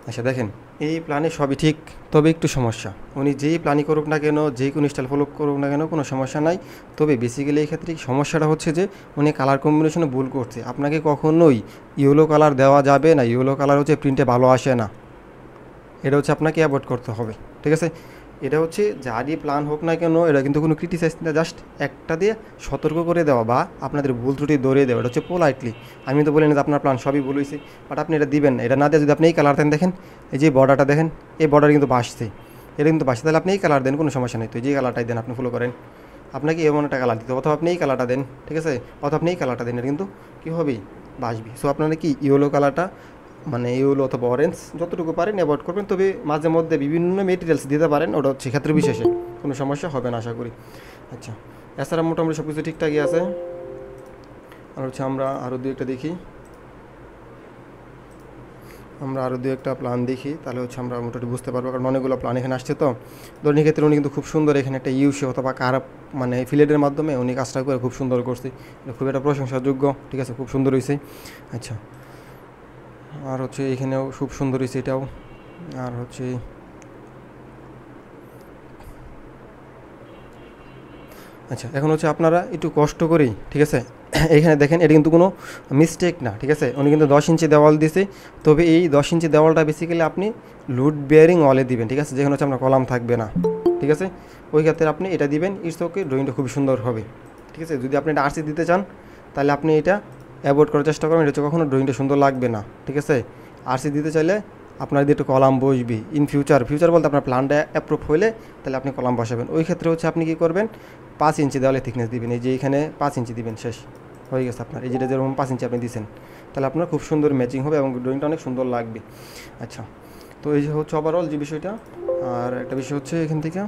আচ্ছা দেখেন, এই প্ল্যানে সবই ঠিক, তবে একটু সমস্যা। উনি যেই প্ল্যানই করুক না কেন, যে কোনো স্টাইল ফলো করুক না কেন, কোনো সমস্যা নাই। তবে বেসিক্যালি এই ক্ষেত্রে সমস্যাটা হচ্ছে যে উনি কালার কম্বিনেশনে ভুল করছে। আপনাকে কখনোই ইয়েলো কালার দেওয়া যাবে না। ইয়েলো কালার হচ্ছে প্রিন্টে ভালো আসে না। এটা হচ্ছে আপনাকে অ্যাভয়েড করতে হবে, ঠিক আছে? এটা হচ্ছে যারই প্ল্যান হোক না কেন, এটা কিন্তু কোনো ক্রিটিসাইজ না, জাস্ট একটা দিয়ে সতর্ক করে দেওয়া বা আপনাদের ভুল ত্রুটি ধরিয়ে দেওয়া। এটা হচ্ছে পোলাইটলি। আমি তো বলি না যে আপনার প্ল্যান সবই ভুল হয়েছে, বাট আপনি এটা দিবেন না। এটা না দিয়ে যদি আপনি এই কালার দেন, দেখেন এই যে বর্ডারটা দেখেন, এই বর্ডার কিন্তু বাসছে, এটা কিন্তু বাসছে। তাহলে আপনি এই কালার দেন, কোনো সমস্যা নেই। তো যে কালারটাই দেন আপনি ফলো করেন, আপনাকে এমন একটা কালার দিতে হবে, অথবা আপনি এই কালারটা দেন, ঠিক আছে, অথবা আপনি এই কালারটা দেন, এটা কিন্তু কী হবেই বাসবি। সো আপনারা কি ইয়েলো কালারটা, মানে ইয়েলো অথবা অরেঞ্জ যতটুকু পারেন অ্যাভয়েড করবেন। তবে মাঝে মধ্যে বিভিন্ন মেটেরিয়ালস দিতে পারেন, ওটা হচ্ছে ক্ষেত্র বিশেষে, কোনো সমস্যা হবে না আশা করি। আচ্ছা, এছাড়া মোটামুটি সব কিছু ঠিকঠাকই আছে। আর হচ্ছে আমরা আরও দু একটা দেখি, আমরা আরও দু একটা প্ল্যান দেখি, তাহলে হচ্ছে আমরা মোটামুটি বুঝতে পারবো। কারণ অনেকগুলো প্ল্যান এখানে আসছে। তো ধরুন ক্ষেত্রে উনি কিন্তু খুব সুন্দর এখানে একটা ইউসি অথবা কার মানে ফিলেটের মাধ্যমে উনি কাজটা করে খুব সুন্দর করছে, এটা খুব একটা প্রশংসাযোগ্য, ঠিক আছে, খুব সুন্দর হয়েছে। আচ্ছা, আর হচ্ছে এখানেও খুব সুন্দর হয়েছে এটাও। আর হচ্ছে আচ্ছা, এখন হচ্ছে আপনারা একটু কষ্ট করেই, ঠিক আছে, এখানে দেখেন এটা কিন্তু কোনো মিস্টেক না, ঠিক আছে। উনি কিন্তু 10 ইঞ্চি দেওয়াল দিছে। তবে এই 10 ইঞ্চি দেওয়ালটা বেসিক্যালি আপনি লুড বেয়ারিং ওয়ালে দিবেন, ঠিক আছে, যেখানে হচ্ছে আপনার কলাম থাকবে না, ঠিক আছে। ওই ক্ষেত্রে আপনি এটা দিবেন, ইটস ওকে, ড্রয়িংটা খুবই সুন্দর হবে, ঠিক আছে। যদি আপনি এটা আরসি দিতে চান, তাহলে আপনি এটা অ্যাভয়েড করার চেষ্টা করবেন। এটা হচ্ছে কখনো ড্রয়িংটা সুন্দর লাগবে না, ঠিক আছে। আরসি দিতে চাইলে আপনার যদি একটু কলাম বসবি ইন ফিউচার বলতে আপনার প্ল্যানটা অ্যাপ্রুভ হলে তাহলে আপনি কলাম বসাবেন। ওই ক্ষেত্রে হচ্ছে আপনি কী করবেন, 5 ইঞ্চি দেওয়ালে থিকনেস দিবেন। এই যে এখানে 5 ইঞ্চি দিবেন, শেষ হয়ে গেছে আপনার। এই যেটা যেরকম 5 ইঞ্চি আপনি দিচ্ছেন, তাহলে আপনার খুব সুন্দর ম্যাচিং হবে এবং ড্রয়িংটা অনেক সুন্দর লাগবে। আচ্ছা, তো এই যে হচ্ছে ওভারঅল যে বিষয়টা। আর একটা বিষয় হচ্ছে এখান থেকে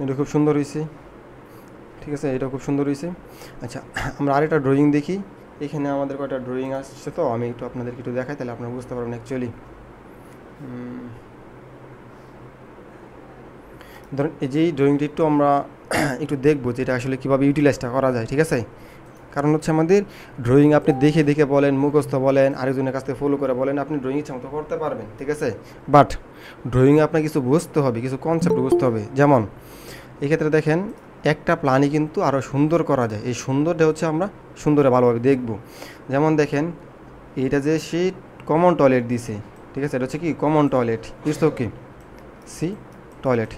এটা খুব সুন্দর হয়েছে, ঠিক আছে, এটা খুব সুন্দর হয়েছে। আচ্ছা, আমরা আরেকটা ড্রয়িং দেখি। এখানে আমাদের কয়টা ড্রয়িং আসছে, তো আমি একটু আপনাদেরকে একটু দেখাই, তাহলে আপনারা বুঝতে পারবেন অ্যাকচুয়ালি। ধরুন এই যে ড্রয়িংটি একটু আমরা একটু দেখবো যে এটা আসলে কীভাবে ইউটিলাইজটা করা যায়, ঠিক আছে। কারণ হচ্ছে আমাদের ড্রয়িং আপনি দেখে দেখে বলেন, মুখস্থ বলেন, আরেকজনের কাছ থেকে ফলো করে বলেন, আপনি ড্রয়িং ইচ্ছা মতো করতে পারবেন, ঠিক আছে। বাট ড্রয়িংয়ে আপনার কিছু বুঝতে হবে, কিছু কনসেপ্ট বুঝতে হবে। যেমন এক্ষেত্রে দেখেন, একটা প্ল্যানই কিন্তু আরও সুন্দর করা যায়। এই সুন্দরটা হচ্ছে আমরা সুন্দরে ভালোভাবে দেখব। যেমন দেখেন, এইটা যে সে কমন টয়লেট দিছে, ঠিক আছে, এটা হচ্ছে কি common toilet, it's okay, see toilet.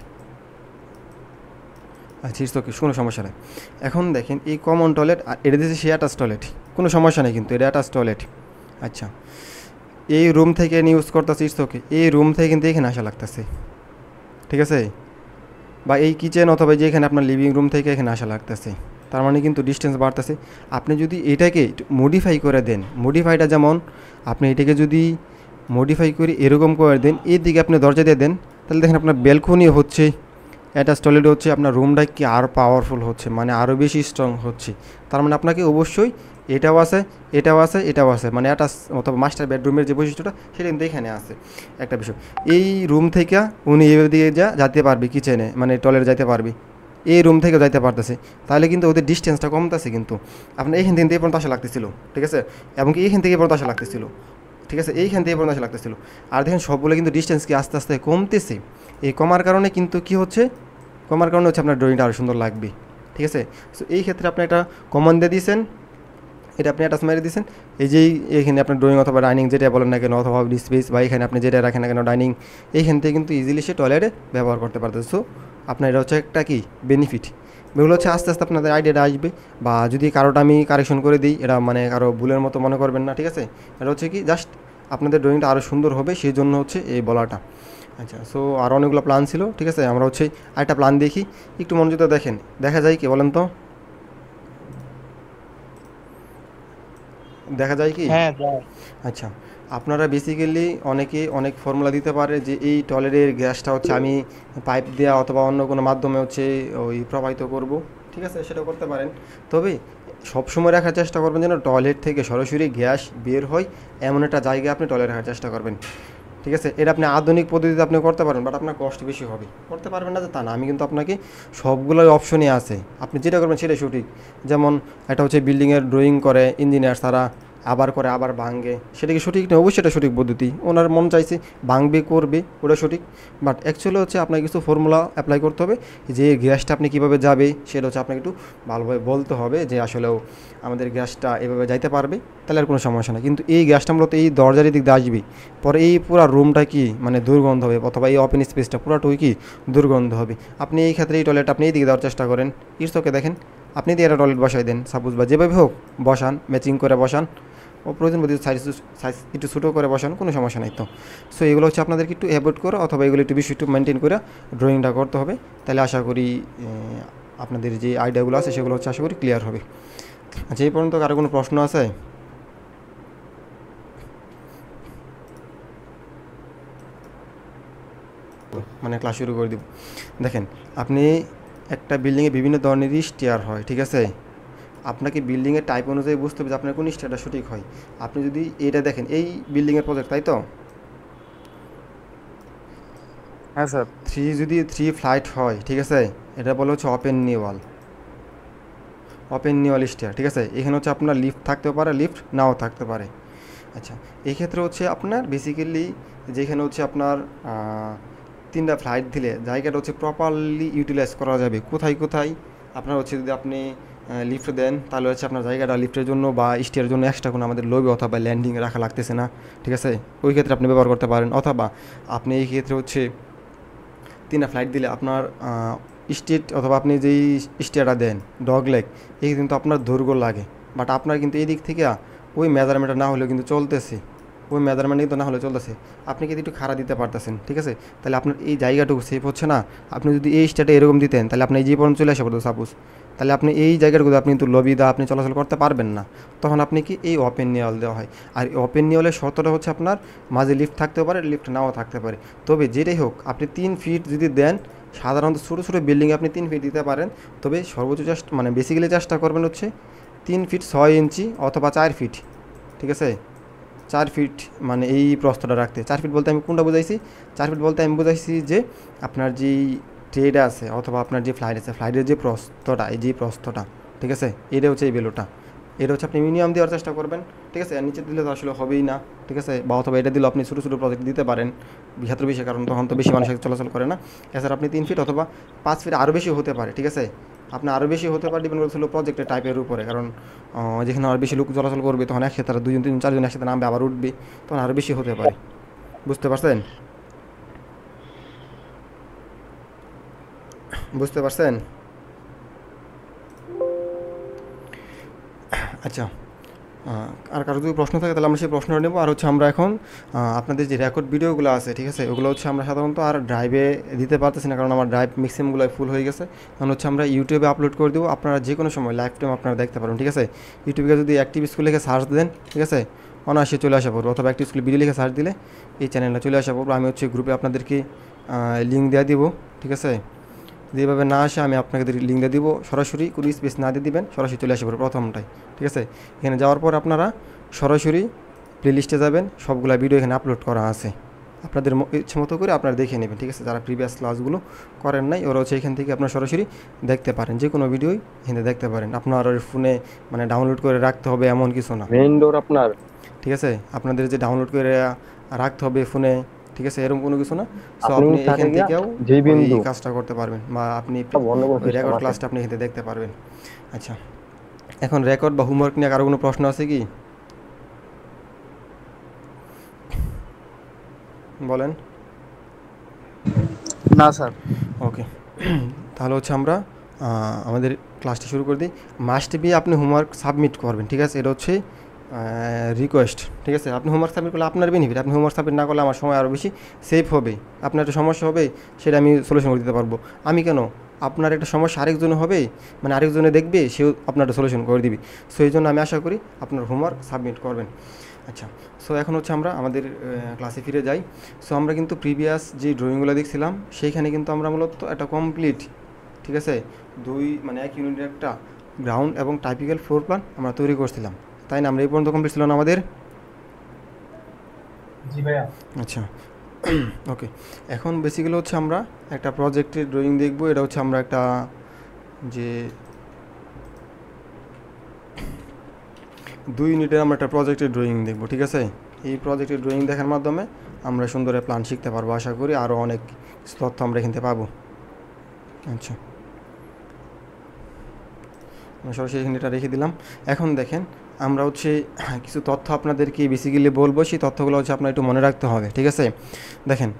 আচ্ছা, ইটস ওকে, কোনো সমস্যা নেই। এখন দেখেন এই কমন টয়লেট আর এটা দিয়েছে সে অ্যাটাচ টয়লেট, কোনো সমস্যা নেই, কিন্তু এটা অ্যাটাচ টয়লেট। আচ্ছা, এই রুম থেকে ইউজ করতেছে, ইটস ওকে, এই রুম থেকে কিন্তু এখানে আসা লাগতেছে, ঠিক আছে, বা এই কিচেন অথবা যে এখানে আপনার লিভিং রুম থেকে এখানে আসা লাগতেছে। তার মানে কিন্তু ডিস্টেন্স বাড়তেছে। আপনি যদি এটাকে মডিফাই করে দেন, মডিফাইটা যেমন আপনি এটাকে যদি মডিফাই করে এরকম করে দেন, এর দিকে আপনি দরজা দিয়ে দেন, তাহলে দেখেন আপনার ব্যালকনি হচ্ছে, অ্যাটাচ টয়লেট হচ্ছে, আপনার রুমটা কি আরও পাওয়ারফুল হচ্ছে, মানে আরও বেশি স্ট্রং হচ্ছে। তার মানে আপনাকে অবশ্যই এটাও আছে, এটাও আছে, এটাও আছে, মানে অ্যাটাচ অথবা মাস্টার বেডরুমের যে বৈশিষ্ট্যটা সেটা কিন্তু এখানে আছে। একটা বিষয়, এই রুম থেকে উনি এদিকে যেতে পারবে কিচেনে, মানে টয়লেট যাইতে পারবে, এই রুম থেকে যাইতে পারতেছে। তাহলে কিন্তু ওদের ডিস্টেন্সটা কমতেছে। কিন্তু আপনার এইখান থেকে এই পর্যন্ত আসা লাগতেছিল, ঠিক আছে, এবং কি এইখান থেকে এই পর্যন্ত আসা লাগতেছিল, ঠিক আছে, এইখান থেকে এই পর্যন্ত আসা লাগতেছিল। আর দেখেন সবগুলো কিন্তু ডিস্টেন্স কি আস্তে আস্তে কমতেছে। এই কমার কারণে কিন্তু কি হচ্ছে, কমার কারণে হচ্ছে আপনার ড্রয়িংটা আরও সুন্দর লাগবে, ঠিক আছে। সো এই ক্ষেত্রে আপনি একটা কমন দিয়ে দিয়েছেন, এটা আপনি অ্যাটাচ মেরে দিয়েছেন। এই যে এইখানে আপনার ড্রয়িং অথবা ডাইনিং যেটা বলেন না কেন, অথবা স্পেস বা এখানে আপনি যেটা রাখেন না কেন ডাইনিং, এইখান থেকে কিন্তু ইজিলি সে টয়লেটে ব্যবহার করতে পারতেছে। সো আপনার এটা হচ্ছে একটা কি বেনিফিট। এগুলো হচ্ছে আস্তে আস্তে আপনাদের আইডিয়াটা আসবে। বা যদি কারোটা আমি কারেকশন করে দিই, এটা মানে কারো ভুলের মতো মনে করবেন না, ঠিক আছে। এটা হচ্ছে কি জাস্ট আপনাদের ড্রয়িংটা আরও সুন্দর হবে, সেই জন্য হচ্ছে এই বলাটা। আচ্ছা, সো আর অনেকগুলো প্ল্যান ছিল, ঠিক আছে। আমরা হচ্ছে আরেকটা প্ল্যান দেখি, একটু মনোযোগ দেখেন, দেখা যায় কি বলেন তো, দেখা যায় কি। হ্যাঁ, যায়। আচ্ছা, আপনারা বেসিক্যালি অনেকে অনেক ফর্মুলা দিতে পারে যে এই টয়লেটের গ্যাসটা হচ্ছে আমি পাইপ দেওয়া অথবা অন্য কোনো মাধ্যমে হচ্ছে ওই প্রবাহিত করব, ঠিক আছে, সেটা করতে পারেন। তবে সবসময় রাখার চেষ্টা করবেন যেন টয়লেট থেকে সরাসরি গ্যাস বের হয়, এমন একটা জায়গায় আপনি টয়লেট রাখার চেষ্টা করবেন, ঠিক আছে। এটা আপনি আধুনিক পদ্ধতিতে আপনি করতে পারেন, বাট আপনার কষ্ট বেশি হবে। করতে পারবেন না যে তা না, আমি কিন্তু আপনাকে সবগুলোই অপশনই আছে, আপনি যেটা করবেন সেটাই সঠিক। যেমন একটা হচ্ছে বিল্ডিংয়ের ড্রয়িং করে ইঞ্জিনিয়ার তারা, আবার করে আবার ভাঙে, সেটা কি সঠিক না? অবশ্যই এটা সঠিক পদ্ধতি, ওনার মন চাইছে ভাঙবে করবে, ওটা সঠিক। বাট অ্যাকচুয়ালি হচ্ছে আপনাকে কিছু ফর্মুলা অ্যাপ্লাই করতে হবে, যে গ্যাসটা আপনি কীভাবে যাবে সেটা হচ্ছে আপনাকে একটু ভালোভাবে বলতে হবে যে আসলেও আমাদের গ্যাসটা এভাবে যাইতে পারবে, তাহলে আর কোনো সমস্যা না। কিন্তু এই গ্যাসটা মূলত এই দরজার দিক দিয়ে আসবে, পরে এই পুরো রুমটা কি মানে দুর্গন্ধ হবে, অথবা এই ওপেন স্পেসটা পুরোটাই কি দুর্গন্ধ হবে। আপনি এই ক্ষেত্রে এই টয়লেট আপনি এই দিকে দেওয়ার চেষ্টা করেন, ইটস ওকে। দেখেন আপনি দিয়ে একটা টয়লেট বসাই দেন সাপোজ, বা যেভাবে হোক বসান, ম্যাচিং করে বসান, ও প্রয়োজন বোধ সাইজ সাইজ একটু ছোটো করে বসান, কোনো সমস্যা নাই তো। সো এগুলো হচ্ছে আপনাদেরকে একটু অ্যাভয়েড করে, অথবা এগুলো একটু বেশি একটু মেনটেন করে ড্রয়িংটা করতে হবে, তাহলে আশা করি আপনাদের যে আইডিয়াগুলো আছে সেগুলো হচ্ছে আশা করি ক্লিয়ার হবে। আচ্ছা, এই পর্যন্ত কারো কোনো প্রশ্ন আছে? মানে ক্লাস শুরু করে দিব। দেখেন, আপনি একটা বিল্ডিংয়ে বিভিন্ন ধরনেরই স্টেয়ার হয়, ঠিক আছে? আপনাকে বিল্ডিংয়ের টাইপ অনুযায়ী বুঝতে হবে যে আপনার কোন স্টেয়ারটা সঠিক হয়। আপনি যদি এটা দেখেন, এই বিল্ডিংয়ের প্রজেক্ট, তাই তো? হ্যাঁ স্যার। যদি থ্রি ফ্লাইট হয়, ঠিক আছে, এটা বলে হচ্ছে ওপেন নিওয়াল, ওপেন নিওয়াল স্টেয়ার, ঠিক আছে? এখানে হচ্ছে আপনার লিফট থাকতেও পারে, লিফট নাও থাকতে পারে। আচ্ছা, এই ক্ষেত্রে হচ্ছে আপনার বেসিক্যালি যেখানে হচ্ছে আপনার তিনটা ফ্লাইট দিলে জায়গাটা হচ্ছে প্রপারলি ইউটিলাইজ করা যাবে। কোথায় কোথায় আপনার হচ্ছে যদি আপনি লিফট দেন, তাহলে হচ্ছে আপনার জায়গাটা লিফটের জন্য বা স্টেয়ারের জন্য এক্সট্রা কোনো আমাদের লবি অথবা ল্যান্ডিং রাখা লাগতেছে না, ঠিক আছে? ওই ক্ষেত্রে আপনি ব্যবহার করতে পারেন। অথবা আপনি এই ক্ষেত্রে হচ্ছে তিনটা ফ্লাইট দিলে আপনার স্ট্রিট অথবা আপনি যেই স্টেয়ারটা দেন ডগ লেগ, এই কিন্তু আপনার দৈর্ঘ্য লাগে, বাট আপনার কিন্তু এই দিক থেকে ওই মেজারমেন্টটা না হলেও কিন্তু চলতেছে, ওই মেজারমেন্ট কিন্তু না হলে চলতেছে, আপনি কিন্তু একটু খাড়া দিতে পারতেছেন, ঠিক আছে? তাহলে আপনার এই জায়গাটুকু সেফ হচ্ছে না। আপনি যদি এই স্টেটে এরকম দিতেন, তাহলে আপনি এই যে পর্যন্ত চলে আসা পড়তো সাপোজ, তাহলে আপনি এই জায়গাটুকু আপনি কিন্তু লবি দা আপনি চলাচল করতে পারবেন না। তখন আপনি কি এই ওপেন নিওয়াল দেওয়া হয়। আর এই ওপেন নিওয়ালের শর্তটা হচ্ছে আপনার মাঝে লিফট থাকতে পারে, লিফট নাও থাকতে পারে। তবে যেটাই হোক, আপনি 3 ফিট যদি দেন, সাধারণত ছোটো ছোটো বিল্ডিংয়ে আপনি 3 ফিট দিতে পারেন। তবে সর্বোচ্চ চেষ্টা মানে বেসিক্যালি চেষ্টা করবেন হচ্ছে 3 ফিট 6 ইঞ্চি অথবা 4 ফিট, ঠিক আছে? 4 ফিট মানে এই প্রস্তটা রাখতে। 4 ফিট বলতে আমি কোনটা বুঝাইছি? 4 ফিট বলতে আমি বুঝাইছি যে আপনার যেই ট্রেড আছে অথবা আপনার যে ফ্লাইট আছে, ফ্লাইটের যে প্রস্তটা, এই যে প্রস্তটা, ঠিক আছে, এটা হচ্ছে এই বেলুটা, এটা হচ্ছে আপনি মিনিমাম দেওয়ার চেষ্টা করবেন, ঠিক আছে? আর নিচে দিলে তো আসলে হবেই না, ঠিক আছে? বা অথবা এটা দিলে আপনি ছোটো ছোটো প্রজেক্ট দিতে পারেন বিহাত্তর বেশি, কারণ তখন তো বেশি মানুষ চলাচল করে না। এছাড়া আপনি 3 ফিট অথবা 5 ফিট আরও বেশি হতে পারে, ঠিক আছে? আপনি আরও বেশি হতে পারে, ডিপেন্ড করছিল প্রজেক্টের টাইপের উপরে, কারণ যেখানে আরও বেশি লোক চলাচল করবে তখন একসাথে তারা 2 জন 3 জন 4 জন একসাথে নামবে, আবার উঠবে, তখন আরও বেশি হতে পারে। বুঝতে পারছেন? বুঝতে পারছেন? আচ্ছা, আর কারো যদি প্রশ্ন থাকে তাহলে আমরা সেই প্রশ্নটা নেব। আর হচ্ছে আমরা এখন আপনাদের যে রেকর্ড ভিডিওগুলো আছে, ঠিক আছে, ওগুলো হচ্ছে আমরা সাধারণত আর ড্রাইভে দিতে পারতেছি না, কারণ আমার ড্রাইভ ম্যাক্সিমামগুলো ফুল হয়ে গেছে। কারণ হচ্ছে আমরা ইউটিউবে আপলোড করে দেবো, আপনারা যে কোনো সময় লাইফ টাইম আপনারা দেখতে পারবেন, ঠিক আছে? ইউটিউবে যদি অ্যাক্টিভ স্কুল লিখে সার্চ দেন, ঠিক আছে, অনায়াসে চলে আসা পড়বো, অথবা অ্যাক্টিভ স্কুল ভিডিও লিখে সার্চ দিলে এই চ্যানেলটা চলে আসা পড়বো। আমি হচ্ছে গ্রুপে আপনাদেরকে লিঙ্ক দেওয়া দিব, ঠিক আছে? যেভাবে না আসে আমি আপনাকে লিঙ্ক দিয়ে দিব, সরাসরি কোনো স্পেস না দিয়ে দিবেন, সরাসরি চলে আসবে প্রথমটাই, ঠিক আছে? এখানে যাওয়ার পর আপনারা সরাসরি প্লেলিস্টে যাবেন, সবগুলো ভিডিও এখানে আপলোড করা আছে, আপনাদের ইচ্ছে মতো করে আপনারা দেখে নেবেন, ঠিক আছে? যারা প্রিভিয়াস ক্লাসগুলো করেন নাই, ওরা হচ্ছে এখান থেকে আপনারা সরাসরি দেখতে পারেন, যে কোনো ভিডিওই এখানে দেখতে পারেন। আপনার ফোনে মানে ডাউনলোড করে রাখতে হবে এমন কিছু না, মেইন ডোর আপনার। ঠিক আছে? আপনাদের যে ডাউনলোড করে রাখতে হবে ফোনে, ঠিক আছে, এরকম কোনো কিছু না। সো আপনি আপনি ছাদে এখান গিয়া থেকেও যে ওই বিন্দু কাজটা করতে পারবেন, বা আপনি বন্ধ করার ওই সিস্টেম রেকর্ড আছে। ক্লাসটা আপনি এখানে দেখতে পারবেন। আচ্ছা, এখন রেকর্ড বা হোমওয়ার্ক নিয়ে কারো কোনো প্রশ্ন আছে কি? বলেন। না স্যার। ওকে, তাহলে হচ্ছে আমরা আমাদের ক্লাসটা শুরু করে দিই। মাস্ট বি আপনি হোমওয়ার্ক সাবমিট করবেন, ঠিক আছে? এটা হচ্ছে রিকোয়েস্ট, ঠিক আছে? আপনি হোমওয়ার্ক সাবমিট করলে আপনার বেনিফিট, আপনি হোমওয়ার্ক সাবমিট না করলে আমার সময় আরও বেশি সেভ হবে, আপনার একটা সমস্যা হবে সেটা আমি সলিউশন করে দিতে পারবো। আমি কেন, আপনার একটা সমস্যা আরেকজনে হবে, মানে আরেকজনে দেখবে, সেও আপনার একটা সলিউশন করে দিবে। সো এই জন্য আমি আশা করি আপনার হোমওয়ার্ক সাবমিট করবেন। আচ্ছা, সো এখন হচ্ছে আমরা আমাদের ক্লাসে ফিরে যাই। সো আমরা কিন্তু প্রিভিয়াস যে ড্রয়িংগুলো দেখছিলাম সেইখানে কিন্তু আমরা মূলত একটা কমপ্লিট, ঠিক আছে, মানে 1 ইউনিটের একটা গ্রাউন্ড এবং টাইপিক্যাল ফ্লোর প্ল্যান আমরা তৈরি করছিলাম, তাই না? আমরা এই পর্যন্ত কমপ্লিট ছিল না আমাদের? জি ভাইয়া। আচ্ছা, ওকে। এখন বেসিক্যালি হচ্ছে আমরা একটা প্রজেক্টের ড্রয়িং দেখব। এটা হচ্ছে আমরা একটা যে 2 ইউনিটের আমরা একটা প্রজেক্টের ড্রয়িং দেখব, ঠিক আছে। এই প্রজেক্টের ড্রয়িং দেখার মাধ্যমে আমরা সুন্দর প্ল্যান শিখতে পারবো, আশা করি আরও অনেক তথ্য আমরা এখান থেকে পাবো। আচ্ছা, আমি সরাসরি এখানে এটা রেখে দিলাম। এখন দেখেন আমরা হচ্ছে কিছু তথ্য আপনাদেরকে বেসিক্যালি বলবো, সেই তথ্যগুলো হচ্ছে আপনার একটু মনে রাখতে হবে, ঠিক আছে। দেখেন,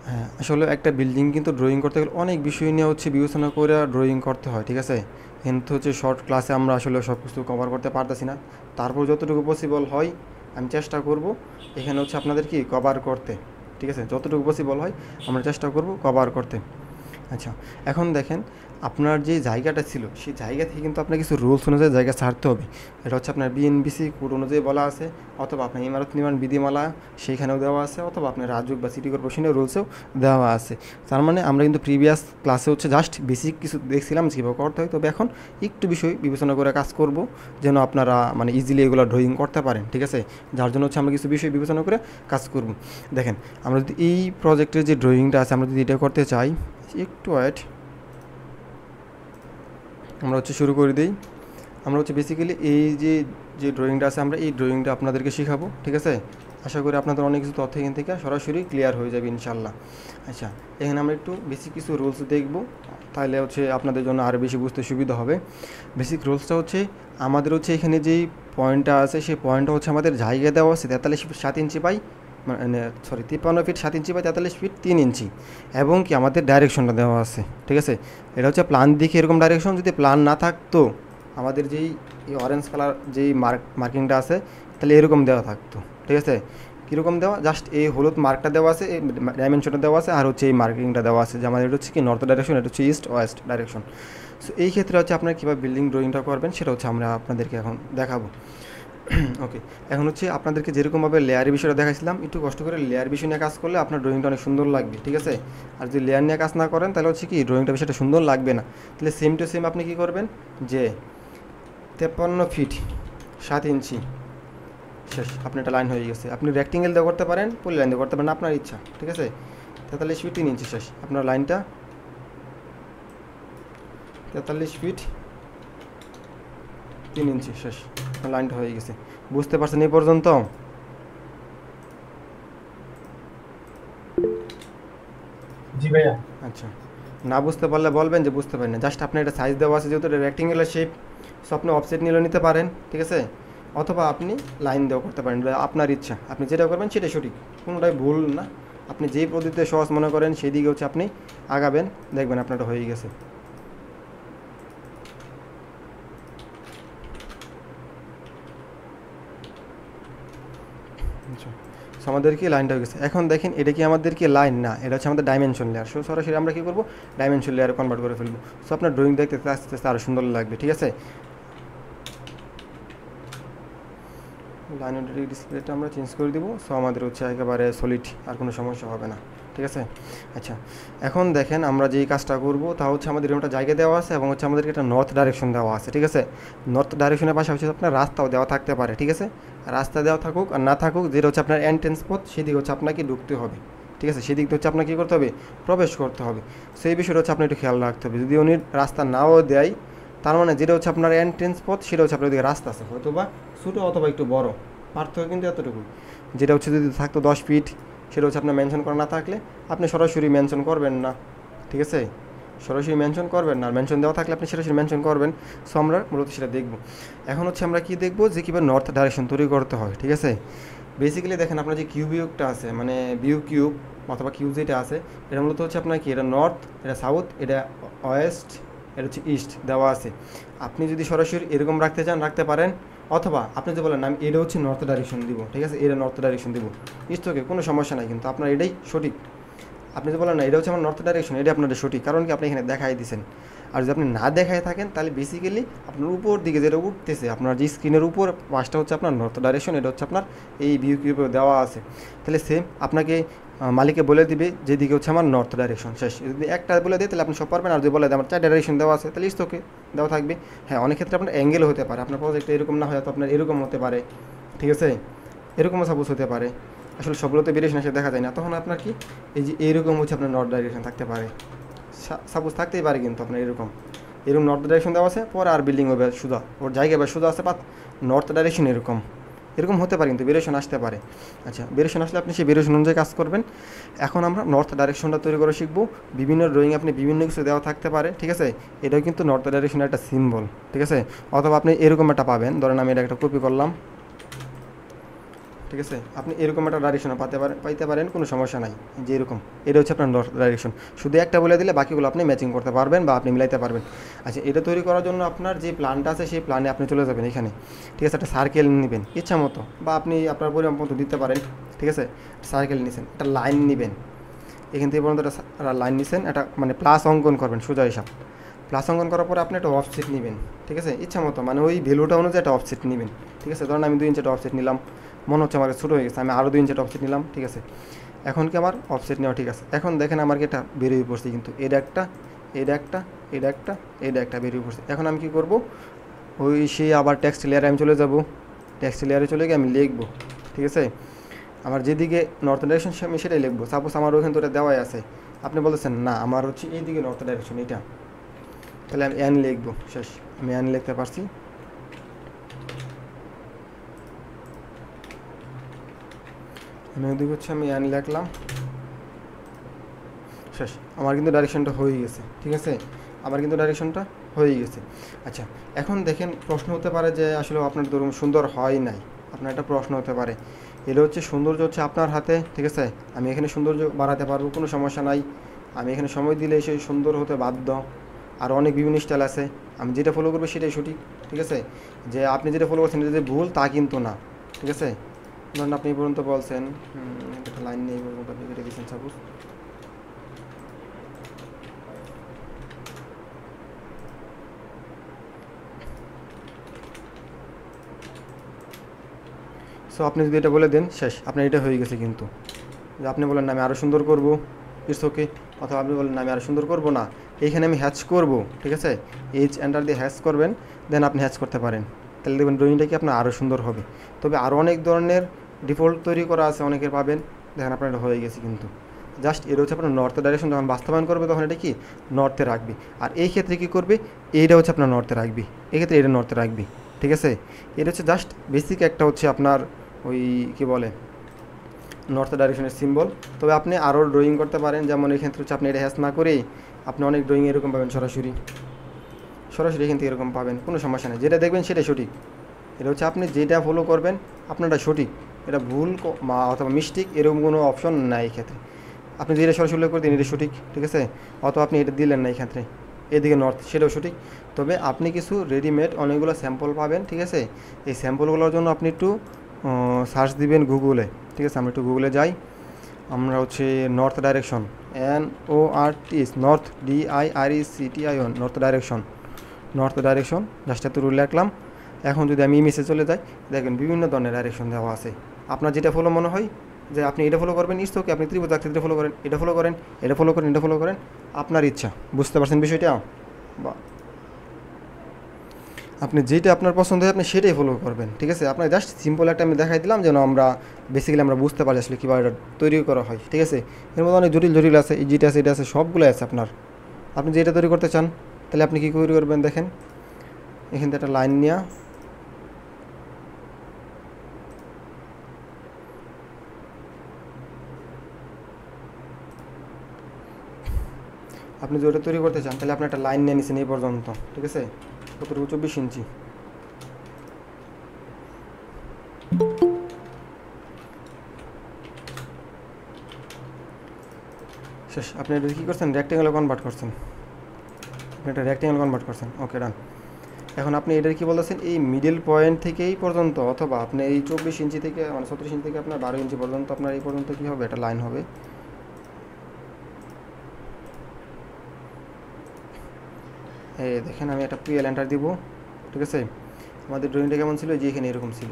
হ্যাঁ, আসলে একটা বিল্ডিং কিন্তু ড্রয়িং করতে গেলে অনেক বিষয় নিয়ে হচ্ছে বিবেচনা করে ড্রয়িং করতে হয়, ঠিক আছে। কিন্তু হচ্ছে শর্ট ক্লাসে আমরা আসলে সব কিছু কভার করতে পারতেছি না, তারপর যতটুকু পসিবল হয় আমি চেষ্টা করব এখানে হচ্ছে আপনাদের কি কভার করতে, ঠিক আছে। যতটুকু পসিবল হয় আমরা চেষ্টা করব কভার করতে। আচ্ছা, এখন দেখেন আপনার যে জায়গাটা ছিল সেই জায়গা থেকে কিন্তু আপনার কিছু রুলস অনুযায়ী জায়গা ছাড়তে হবে। এটা হচ্ছে আপনার বিএনবিসি কোড অনুযায়ী বলা আছে, অথবা আপনার ইমারত নির্মাণ বিধিমালা সেইখানেও দেওয়া আছে, অথবা আপনার রাজুক বা সিটি কর্পোরেশনের রুলসেও দেওয়া আছে। তার মানে আমরা কিন্তু প্রিভিয়াস ক্লাসে হচ্ছে জাস্ট বেসিক কিছু দেখছিলাম যে কীভাবে করতে হয়, তবে এখন একটু বিষয় বিবেচনা করে কাজ করব যেন আপনারা মানে ইজিলি এগুলো ড্রয়িং করতে পারেন, ঠিক আছে। যার জন্য হচ্ছে আমরা কিছু বিষয় বিবেচনা করে কাজ করব। দেখেন, আমরা যদি এই প্রজেক্টের যে ড্রয়িংটা আছে আমরা যদি এটা করতে চাই, একটু ওয়েট, আমরা হচ্ছে শুরু করে দিই। আমরা হচ্ছে বেসিক্যালি এই যে ড্রয়িংটা আছে আমরা এই ড্রয়িংটা আপনাদেরকে শেখাবো, ঠিক আছে। আশা করি আপনাদের অনেক কিছু তথ্য এখান থেকে সরাসরি ক্লিয়ার হয়ে যাবে ইনশাল্লাহ। আচ্ছা, এখানে আমরা একটু বেসিক কিছু রুলস দেখব, তাহলে হচ্ছে আপনাদের জন্য আরও বেশি বুঝতে সুবিধা হবে। বেসিক রুলসটা হচ্ছে আমাদের হচ্ছে এখানে যেই পয়েন্টটা আছে সেই পয়েন্টটা হচ্ছে আমাদের জায়গা দেওয়া আছে 43 feet 7 inch by 53 feet 7 inch by 43 feet 3 inch, এবং কি আমাদের ডাইরেকশনটা দেওয়া আছে, ঠিক আছে। এটা হচ্ছে প্ল্যান দিকে এরকম ডাইরেকশন, যদি প্ল্যান না থাকতো আমাদের যেই এই অরেঞ্জ কালার যেই মার্কিংটা আছে তাহলে এরকম দেওয়া থাকতো, ঠিক আছে। কীরকম দেওয়া, জাস্ট এই হলুদ মার্কটা দেওয়া আছে, এই ডাইমেনশনটা দেওয়া আছে, আর হচ্ছে এই মার্কিংটা দেওয়া আছে যে আমাদের এটা হচ্ছে কি নর্থ ডাইরেকশন, এটা হচ্ছে ইস্ট ওয়েস্ট ডাইরেকশন। সো এই ক্ষেত্রে হচ্ছে আপনারা কীভাবে বিল্ডিং ড্রয়িংটা করবেন সেটা হচ্ছে আমরা আপনাদেরকে এখন দেখাবো। ওকে, এখন হচ্ছে আপনাদেরকে যেরকমভাবে লেয়ারের বিষয়টা দেখাইছিলাম, একটু কষ্ট করে লেয়ার বিষয় নিয়ে কাজ করলে আপনার ড্রয়িংটা অনেক সুন্দর লাগবে, ঠিক আছে। আর যদি লেয়ার নিয়ে কাজ না করেন তাহলে হচ্ছে কি ড্রয়িংটা বিষয়টা সুন্দর লাগবে না। তাহলে সেম টু সেম আপনি কী করবেন, যে 53 ফিট 7 ইঞ্চি শেষ, আপনি একটা লাইন হয়ে গেছে। আপনি রেক্টেঙ্গেল দিয়ে করতে পারেন, পলি লাইন দিয়ে করতে পারেন, আপনার ইচ্ছা, ঠিক আছে। 43 ফিট 3 ইঞ্চি শেষ, আপনার লাইনটা 43 ফিট 3 ইঞ্চি শেষ, আপনার লাইনটা হয়ে গেছে। বুঝতে পারছেন এই পর্যন্ত? জি ভাইয়া। আচ্ছা, না বুঝতে পারলে বলবেন যে বুঝতে পারেন না। জাস্ট আপনার এটা সাইজ দেওয়া আছে যেহেতু এটা রেক্টেঙ্গুলার শেপ, সো আপনি অফসেট নিলেও নিতে পারেন, ঠিক আছে, অথবা আপনি লাইন দেওয়া করতে পারেন, আপনার ইচ্ছা, আপনি যেটা করবেন সেটাই সঠিক, কোনোটাই ভুল না। আপনি যেই পদ্ধতিতে সহজ মনে করেন সেই দিকে হচ্ছে আপনি আগাবেন, দেখবেন আপনারটা হয়ে গেছে। আচ্ছা, সো আমাদের কি লাইনটা হয়ে গেছে। এখন দেখেন এটা কি আমাদের কি লাইন না, এটা হচ্ছে আমাদের ডাইমেনশন লেয়ার। সো সরাসরি আমরা কী করবো, ডাইমেনশন লেয়ারে কনভার্ট করে ফেলবো। সো আপনার ড্রয়িং দেখতে আস্তে আস্তে আরও সুন্দর লাগবে, ঠিক আছে। লাইন ডিসপ্লেটা আমরা চেঞ্জ করে দিব, সো আমাদের হচ্ছে একেবারে সলিড, আর কোনো সমস্যা হবে না, ঠিক আছে। আচ্ছা, এখন দেখেন আমরা যেই কাজটা করব তা হচ্ছে আমাদের এরকম একটা জায়গা দেওয়া আছে, এবং হচ্ছে আমাদেরকে একটা নর্থ ডাইরেকশন দেওয়া আছে, ঠিক আছে। নর্থ ডাইরেকশনের পাশাপাশি আপনার রাস্তাও দেওয়া থাকতে পারে, ঠিক আছে। রাস্তা দেওয়া থাকুক আর না থাকুক, যেটা হচ্ছে আপনার এন্ট্রেন্স পথ সেদিকে হচ্ছে আপনাকে ঢুকতে হবে, ঠিক আছে। সেদিক হচ্ছে আপনাকে কী করতে হবে, প্রবেশ করতে হবে। সেই বিষয়টা হচ্ছে আপনি একটু খেয়াল রাখতে হবে। যদি উনি রাস্তা নাও দেয়, তার মানে যেটা হচ্ছে আপনার এন্ট্রেন্স পথ সেটা হচ্ছে আপনার ওদিকে রাস্তা আছে, হয়তো বা ছোটো অথবা একটু বড়, পার্থক্য কিন্তু এতটুকু। যেটা হচ্ছে যদি থাকতো 10 ফিট, সেটা হচ্ছে আপনার মেনশন করা না থাকলে আপনি সরাসরি মেনশন করবেন না, ঠিক আছে। সরাসরি মেনশন করবেন না, আর মেনশন দেওয়া থাকলে আপনি সরাসরি মেনশন করবেন। সো আমরা মূলত সেটা দেখব। এখন হচ্ছে আমরা কী দেখব, যে কীভাবে নর্থ ডাইরেকশন তৈরি করতে হয়, ঠিক আছে। বেসিক্যালি দেখেন আপনার যে কিউবিউকটা আছে, মানে বিউ কিউব অথবা কিউব যেটা আছে, এটা মূলত হচ্ছে আপনার কি, এটা নর্থ, এটা সাউথ, এটা ওয়েস্ট, এটা হচ্ছে ইস্ট দেওয়া আছে। আপনি যদি সরাসরি এরকম রাখতে চান রাখতে পারেন, অথবা আপনি যে বলেন আমি এটা হচ্ছে নর্থ ডাইরেকশন দিব, ঠিক আছে, এটা নর্থ ডাইরেকশন দিব, ইস্ট ওকে, কোনো সমস্যা নাই, কিন্তু আপনার এটাই সঠিক। আপনি যে বলেন না এটা হচ্ছে আমার নর্থ ডাইরেকশন, এটা আপনাদের সঠিক, কারণ কি আপনি এখানে দেখাই দিয়েছেন। আর যদি আপনি না দেখায় থাকেন তাহলে বেসিক্যালি আপনার উপর দিকে যেটা উঠতেছে, আপনার যে স্ক্রিনের উপর পাশটা হচ্ছে আপনার নর্থ ডাইরেকশন, এটা হচ্ছে আপনার এই ভিউ কিউবে দেওয়া আছে। তাহলে সেম আপনাকে মালিকে বলে দিবে যেদিকে হচ্ছে আমার নর্থ ডাইরেকশন শেষ। যদি একটা বলে দেয় তাহলে আপনি সব পারবেন, আর যদি বলে দেয় আমার 4 ডাইরেকশন দেওয়া আছে তাহলে ইস্ট ওকে দেওয়া থাকবে। হ্যাঁ, অনেক ক্ষেত্রে আপনার অ্যাঙ্গেলও হতে পারে, আপনার প্রজেক্টটা এরকম না হয় তো আপনার এরকম হতে পারে, ঠিক আছে, এরকমও সাপোজ হতে পারে। আসলে সবগুলোতে ভেরিয়েশন আসে দেখা যায় না, তখন আপনার কি এই যে এইরকম হচ্ছে আপনার নর্থ ডাইরেকশন থাকতে পারে, সাপোজ থাকতেই পারে, কিন্তু আপনার এরকম নর্থ ডাইরেকশন দেওয়া আছে, পরে আর বিল্ডিং হবে সোজা, ওর জায়গা এবার সোজা আছে, নর্থ ডাইরেকশন এরকম এরকম হতে পারে, কিন্তু ভেরিয়েশন আসতে পারে। আচ্ছা, ভেরিয়েশন আসলে আপনি সেই ভেরিয়েশন অনুযায়ী কাজ করবেন। এখন আমরা নর্থ ডাইরেকশনটা তৈরি করে শিখবো। বিভিন্ন ড্রয়িং আপনি বিভিন্ন কিছু দেওয়া থাকতে পারে, ঠিক আছে, এটাও কিন্তু নর্থ ডাইরেকশনের একটা সিম্বল, ঠিক আছে। অথবা আপনি এরকম একটা পাবেন, ধরেন আমি এটা একটা কপি করলাম, ঠিক আছে, আপনি এরকম একটা ডাইরেকশনও পাইতে পারেন, কোনো সমস্যা নাই। যে এরকম, এটা হচ্ছে আপনার নর্থ ডাইরেকশন। শুধু একটা বলে দিলে বাকিগুলো আপনি ম্যাচিং করতে পারবেন বা আপনি মিলাইতে পারবেন। আচ্ছা, এটা তৈরি করার জন্য আপনার যে প্ল্যানটা আছে সেই প্ল্যানে আপনি চলে যাবেন এখানে, ঠিক আছে, একটা সার্কেল নেবেন ইচ্ছা মতো, বা আপনি আপনার পরিমাণ মতো দিতে পারেন, ঠিক আছে। সার্কেল নিছেন, একটা লাইন নেবেন, এখান থেকে পর্যন্ত একটা লাইন নিছেন, একটা মানে প্লাস অঙ্কন করবেন, সোজা হিসাব। প্লাস অঙ্কন করার পরে আপনি একটা অফসেট নেবেন, ঠিক আছে, ইচ্ছা মতো, মানে ওই ভ্যালুটা অনুযায়ী একটা অফসেট নেবেন, ঠিক আছে। ধরুন আমি 2 ইঞ্চি একটা অফসেট নিলাম, মনে হচ্ছে আমার ছোটো হয়ে গেছে, আমি আরও 2 ইঞ্চি একটা অফসেট নিলাম, ঠিক আছে। এখন কি আমার অফসেট নেওয়া ঠিক আছে। এখন দেখেন আমার কি এটা বেরিয়ে পড়ছে, কিন্তু এটা একটা, এটা একটা, এটা একটা, এটা একটা বেরিয়ে পড়ছে। এখন আমি কী করবো, ওই সেই আবার টেক্সট লেয়ারে আমি চলে যাব, টেক্সট লেয়ারে চলে গিয়ে আমি লিখবো, ঠিক আছে। আমার যেদিকে নর্থ ডাইরেকশন আমি সেটাই লিখবো। সাপোজ আমার ওখানে তো এটা দেওয়াই আছে, আপনি বলেছেন না আমার হচ্ছে এইদিকে নর্থ ডাইরেকশন এটা, তাহলে আমি এন লিখবো, শেষ, আমি এন লিখতে পারছি। আমি ওদিকে হচ্ছে আমি এন লিখলাম, শেষ, আমার কিন্তু ডাইরেকশনটা হয়ে গেছে, ঠিক আছে, আমার কিন্তু ডাইরেকশনটা হয়ে গেছে। আচ্ছা, এখন দেখেন প্রশ্ন হতে পারে যে আসলে আপনার ধরুন সুন্দর হয় নাই, আপনার একটা প্রশ্ন হতে পারে। এটা হচ্ছে সৌন্দর্য হচ্ছে আপনার হাতে, ঠিক আছে। আমি এখানে সৌন্দর্য বাড়াতে পারবো, কোনো সমস্যা নাই, আমি এখানে সময় দিলে সেই সুন্দর হতে বাধ্য। আর অনেক বিভিন্ন স্টাইল আছে, আমি যেটা ফলো করবো সেটাই সঠিক, ঠিক আছে। যে আপনি যেটা ফলো করছেন এটা যে ভুল তা কিন্তু না, ঠিক আছে। ধরুন আপনি এই পর্যন্ত বলছেন একটা লাইন নিয়ে এই পর্যন্ত আপনি কেটে দিয়েছেন সাপোজ, সো আপনি যদি এটা বলে দেন, শেষ, আপনার এটা হয়ে গেছে। কিন্তু যে আপনি বলেন না আমি আরও সুন্দর করবো, ইটস ওকে। অথবা আপনি বলেন না আমি আরও সুন্দর করবো না, এইখানে আমি হ্যাচ করবো, ঠিক আছে, এইচ এন্টার দিয়ে হ্যাচ করবেন, দেন আপনি হ্যাচ করতে পারেন, তাহলে দেখবেন ড্রয়িংটা কি আপনার আরও সুন্দর হবে। তবে আরও অনেক ধরনের ডিফল্ট তৈরি করা আছে, অনেকের পাবেন, দেখেন আপনার এটা হয়ে গেছে। কিন্তু জাস্ট এটা হচ্ছে আপনার নর্থ ডাইরেকশন যখন বাস্তবায়ন করবে তখন এটা কি নর্থে রাখবি, আর এই ক্ষেত্রে কী করবে, এইটা হচ্ছে আপনার নর্থে রাখবি, এক্ষেত্রে এটা নর্থে রাখবি, ঠিক আছে। এটা হচ্ছে জাস্ট বেসিক একটা হচ্ছে আপনার ওই কী বলে নর্থ ডাইরেকশনের সিম্বল। তবে আপনি আরও ড্রয়িং করতে পারেন, যেমন এই ক্ষেত্রে হচ্ছে আপনি এটা হ্যাচ না করেই আপনি অনেক ড্রয়িং এরকম পাবেন, সরাসরি সরাসরি এখান থেকে এরকম পাবেন, কোনো সমস্যা নেই, যেটা দেখবেন সেটাই সঠিক। এটা হচ্ছে আপনি যেটা ফলো করবেন আপনারটা সঠিক, এটা ভুল অথবা মিস্টেক এরকম কোনো অপশন নাই এই ক্ষেত্রে। আপনি যেটা সরাসরি উল্লেখ করে দিন এটা সঠিক, ঠিক আছে। অথবা আপনি এটা দিলেন না এই ক্ষেত্রে, এদিকে নর্থ, সেটাও সঠিক। তবে আপনি কিছু রেডিমেড অনেকগুলো স্যাম্পল পাবেন, ঠিক আছে। এই স্যাম্পলগুলোর জন্য আপনি একটু সার্চ দিবেন গুগলে, ঠিক আছে। আমরা একটু গুগলে যাই, আমরা হচ্ছে north direction, NORT, north DIRECTION, north direction, north direction, just এত রুল রাখলাম। এখন যদি আমি ইমেজে চলে যাই, দেখবেন বিভিন্ন ধরনের ডাইরেকশন দেওয়া আছে, আপনার যেটা ফলো মনে হয় যে আপনি এটা ফলো করবেন, ইটস ওকে, আপনি ত্রিভুজ আকৃতিটা ফলো করেন, এটা ফলো করেন, এটা ফলো করেন, এটা ফলো করেন, আপনার ইচ্ছা। বুঝতে পারছেন বিষয়টা? বা আপনি যেটা আপনার পছন্দ হয় আপনি সেটাই ফলো করবেন, ঠিক আছে। আপনার জাস্ট সিম্পল একটা আমি দেখাই দিলাম যেন আমরা বেসিক্যালি আমরা বুঝতে পারি আসলে কীভাবে এটা তৈরি করা হয়, ঠিক আছে। এর মধ্যে অনেক জটিল জটিল আছে, এই যেটা আছে এটা আছে, সবগুলো আছে আপনার। আপনি যেটা তৈরি করতে চান তাহলে আপনি কী তৈরি করবেন, দেখেন এখান থেকে একটা লাইন নেওয়া, আপনি যেটা তৈরি করতে চান তাহলে আপনি একটা লাইন নিয়ে নিছেন এই পর্যন্ত, ঠিক আছে, কতটুকু 24 ইঞ্চি। শেষ, আপনি এটা কী করছেন, রেক্টেঙ্গেলে কনভার্ট করছেন, আপনি একটা রেক্টেঙ্গেল কনভার্ট করছেন, ওকে ডান। এখন আপনি এটার কী বলতেছেন, এই মিডল পয়েন্ট থেকে এই পর্যন্ত, অথবা আপনি এই 24 ইঞ্চি থেকে মানে 36 ইঞ্চি থেকে আপনার 12 ইঞ্চি পর্যন্ত আপনার এই পর্যন্ত কী হবে, একটা লাইন হবে। এই দেখেন আমি একটা PL এন্টার দিব, ঠিক আছে। আমাদের ড্রয়িংটা কেমন ছিল, যে এখানে এরকম ছিল,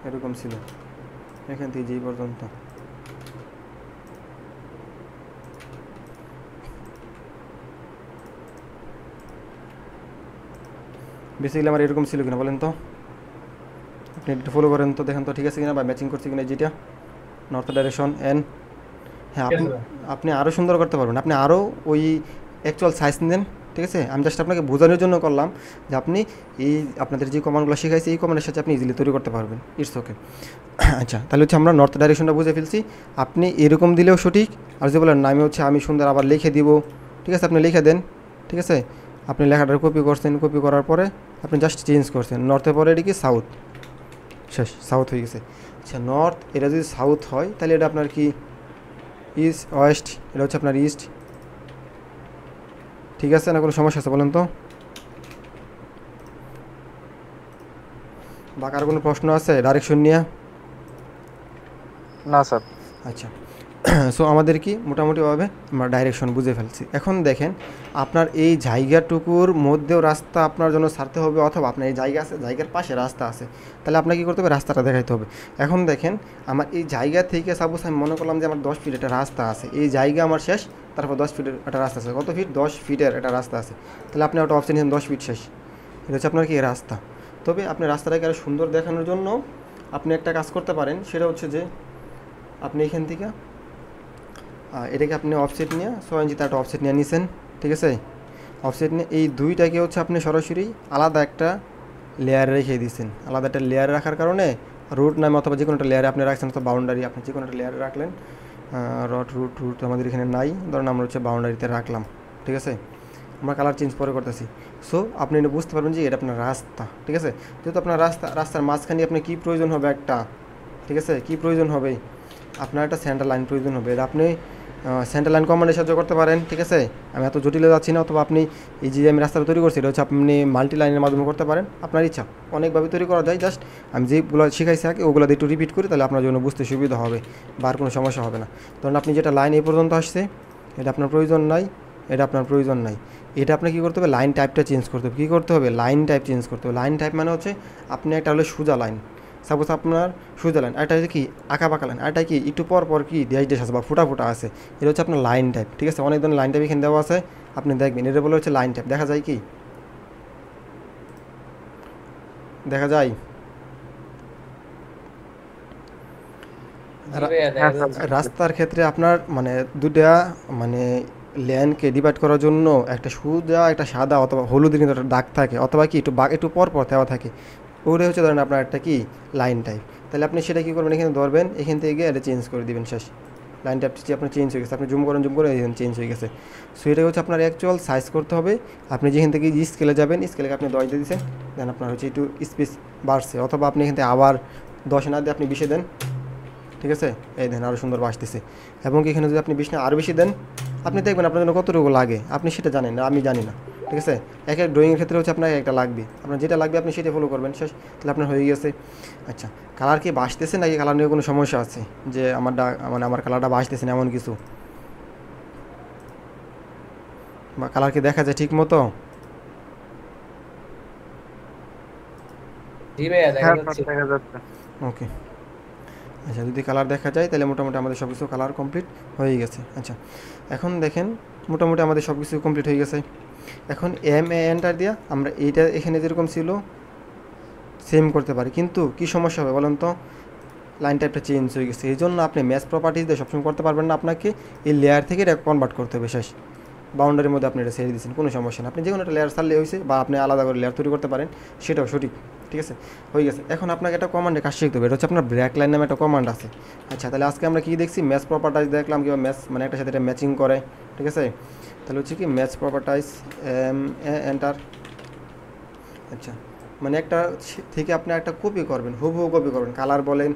এরকম ছিল, এখান থেকে যেই পর্যন্ত। বেসিক্যালি আমার এরকম ছিল কিনা বলেন তো, আপনি একটু ফলো করেন তো, দেখেন তো ঠিক আছে কিনা বা ম্যাচিং করছে কিনা যেটা নর্থ ডাইরেকশন এন। হ্যাঁ, আপনি আরও সুন্দর করতে পারবেন, আপনি আরও ওই অ্যাকচুয়াল সাইজ নেন, ঠিক আছে, আমি জাস্ট আপনাকে বোঝানোর জন্য করলাম যে আপনি এই আপনাদের যে কমান্ডগুলো শেখাইছি এই কমান্ডের সাথে আপনি ইজিলি তৈরি করতে পারবেন। It's okay. আচ্ছা, তাহলে হচ্ছে আমরা নর্থ ডাইরেকশনটা বুঝে ফেলছি। আপনি এরকম দিলেও সঠিক, আর যে বলেন না আমি হচ্ছে আমি সুন্দর আবার লিখে দিব, ঠিক আছে, আপনি লিখে দেন। ঠিক আছে, আপনি লেখাটা কপি করছেন, কপি করার পরে আপনি জাস্ট চেঞ্জ করছেন, নর্থের পরে এটা কি সাউথ, শেষ, সাউথ হয়ে গেছে। আচ্ছা, নর্থ এটা যদি সাউথ হয় তাহলে এটা আপনার কি ইস্ট, ওয়েস্ট এটা হচ্ছে আপনার ইস্ট। ঠিক আছে, না কোনো সমস্যা আছে বলেন তো, বা কার কোনো প্রশ্ন আছে ডাইরেকশন নিয়ে? না স্যার। আচ্ছা, সো আমাদের কি মোটামুটিভাবে আমরা ডাইরেকশন বুঝে ফেলছি। এখন দেখেন আপনার এই জায়গাটুকুর মধ্যেও রাস্তা আপনার জন্য ছাড়তে হবে, অথবা আপনার এই জায়গা আছে, জায়গার পাশে রাস্তা আছে, তাহলে আপনাকে কী করতে হবে, রাস্তাটা দেখাইতে হবে। এখন দেখেন আমার এই জায়গা থেকে সাপোজ আমি মনে করলাম যে আমার 10 ফিট একটা রাস্তা আছে, এই জায়গা আমার শেষ, তারপর 10 ফিটের একটা রাস্তা আছে, কত ফিট, 10 ফিটের একটা রাস্তা আছে, তাহলে আপনি ওটা অপশন নিয়েছেন 10 ফিট শেষ, এটা হচ্ছে আপনার কি রাস্তা। তবে আপনি রাস্তাটাকে আরও সুন্দর দেখানোর জন্য আপনি একটা কাজ করতে পারেন, সেটা হচ্ছে যে আপনি এখান থেকে এটাকে আপনি অফসেট নিয়ে 6 ইঞ্চিতে একটা অফসেট নিয়ে নিছেন, ঠিক আছে, অফসেট নিয়ে এই দুইটাকে হচ্ছে আপনি সরাসরি আলাদা একটা লেয়ার রেখে দিয়েছেন। আলাদা একটা লেয়ার রাখার কারণে রুট নামে অথবা যে কোনো একটা লেয়ারে আপনি রাখছেন, অথবা বাউন্ডারি আপনি যে কোনো একটা লেয়ারে রাখলেন, রুট আমাদের এখানে নাই, ধরুন আমরা হচ্ছে বাউন্ডারিতে রাখলাম, ঠিক আছে, আমরা কালার চেঞ্জ পরে করতেছি। সো আপনি এটা বুঝতে পারবেন যে এটা আপনার রাস্তা, ঠিক আছে। যেহেতু আপনার রাস্তার মাঝখানে আপনার কী প্রয়োজন হবে একটা, ঠিক আছে, কী প্রয়োজন হবে, আপনার একটা সেন্টার লাইন প্রয়োজন হবে, এটা আপনি সেন্টার লাইন কমান্ডের সাহায্য করতে পারেন, ঠিক আছে। আমি এত জটিলে যাচ্ছি না, অথবা আপনি এই যে আমি রাস্তাটা তৈরি করছি এটা হচ্ছে আপনি মাল্টি লাইনের মাধ্যমে করতে পারেন, আপনার ইচ্ছা, অনেকভাবে তৈরি করা যায়। জাস্ট আমি যেগুলো শিখাইছি আগে ওগুলো দিয়ে একটু রিপিট করি, তাহলে আপনার জন্য বুঝতে সুবিধা হবে বা আর কোনো সমস্যা হবে না। ধরুন আপনি যেটা লাইন এই পর্যন্ত আসছে, এটা আপনার প্রয়োজন নাই, এটা আপনার প্রয়োজন নাই, এটা আপনার কী করতে হবে, লাইন টাইপটা চেঞ্জ করতে হবে। কী করতে হবে, লাইন টাইপ চেঞ্জ করতে হবে। লাইন টাইপ মানে হচ্ছে আপনি একটা হলো সোজা লাইন, সাপোজ আপনার সোজা লাইন, আরেকটা হচ্ছে কি আঁকা বাঁকা লাইন, আরেকটা কি একটু পর পর কি ড্যাশ ড্যাশ আছে বা ফুটা ফুটা আছে, এটা হচ্ছে আপনার লাইন টাইপ, ঠিক আছে। অনেক ধরনের লাইন টাইপ এখানে দেওয়া আছে, আপনি দেখবেন, এটা বলে হচ্ছে লাইন টাইপ। দেখা যায় কি, দেখা যায় রাস্তার ক্ষেত্রে আপনার মানে দুটা মানে লেনকে ডিভাইড করার জন্য একটা সোজা একটা সাদা অথবা হলুদের কিন্তু একটা দাগ থাকে, অথবা কি একটু পর পর দেওয়া থাকে, ওটা হচ্ছে ধরেন আপনার একটা কি লাইন টাইপ। তাহলে আপনি সেটা কী করবেন, এখানে ধরবেন, এখান থেকে গিয়ে এটা চেঞ্জ করে দেবেন, শেষ, লাইন টাইপ আপনার চেঞ্জ হয়ে গেছে, আপনি জুম করে এখানে চেঞ্জ হয়ে গেছে। সো এটা হচ্ছে আপনার অ্যাকচুয়াল সাইজ করতে হবে। আপনি যেখান থেকে স্কেলে যাবেন, স্কেলে আপনি 10 দিয়ে দিচ্ছেন, দেন আপনার হচ্ছে একটু স্পেস বাড়ছে, অথবা আপনি এখান থেকে আবার 10 না দিয়ে আপনি 20 দেন, ঠিক আছে, এই দেন আরও সুন্দর বাসতেছে। এবং এখানে যদি আপনি 20 না আরও বেশি দেন, আপনি দেখবেন আপনার জন্য কতটুকু লাগে, আপনি সেটা জানেন না, আমি জানি না, ঠিক আছে। এক এক ড্রয়িংয়ের ক্ষেত্রে হচ্ছে আপনার একটা লাগবে, আপনার যেটা লাগবে আপনি সেটা ফলো করবেন, শেষ, তাহলে আপনার হয়ে গেছে। আচ্ছা, কালার কি বাসতেছে নাকি কালার নিয়ে কোনো সমস্যা আছে, যে আমার কালারটা বাসতেছে না এমন কিছু, বা কালার কি দেখা যায় ঠিক মতো? জি ভাইয়া দেখা যাচ্ছে। দেখা যাচ্ছে। ওকে, আচ্ছা, যদি কালার দেখা যায় তাহলে মোটামুটি আমাদের সব কিছু কালার কমপ্লিট হয়ে গেছে। আচ্ছা, এখন দেখেন মোটামুটি আমাদের সব কিছু কমপ্লিট হয়ে গেছে। এখন এন্টার দিয়া আমরা এইটা এখানে যেরকম ছিল সেম করতে পারি, কিন্তু কি সমস্যা হবে বলেন তো, লাইন টাইপটা চেঞ্জ হয়ে গেছে, এই জন্য আপনি ম্যাচ প্রপার্টিস দিয়ে সবসময় করতে পারবেন না, আপনাকে এই লেয়ার থেকে এটা কনভার্ট করতে হবে, শেষ, বাউন্ডারির মধ্যে আপনি এটা ছেড়ে দিচ্ছেন, কোনো সমস্যা না, আপনি যে কোনো একটা লেয়ার ছাড়লে হয়েছে, বা আপনি আলাদা করে লেয়ার তৈরি করতে পারেন, সেটাও সঠিক, ঠিক আছে, হয়ে গেছে। এখন আপনাকে একটা কমান্ডে কাজ শিখতে হবে, এটা হচ্ছে আপনার ব্র্যাক লাইন নামে একটা কমান্ড আছে। আচ্ছা, তাহলে আজকে আমরা কী দেখছি, ম্যাচ প্রপার্টাইজ দেখলাম, কিংবা ম্যাচ মানে একটা সাথে এটা ম্যাচিং করে, ঠিক আছে। তাহলে হচ্ছে কি ম্যাচ প্রপার্টাইজ এন্টার। আচ্ছা, মানে একটা থেকে আপনি একটা কপি করবেন, হুবহু কপি করবেন, কালার বলেন,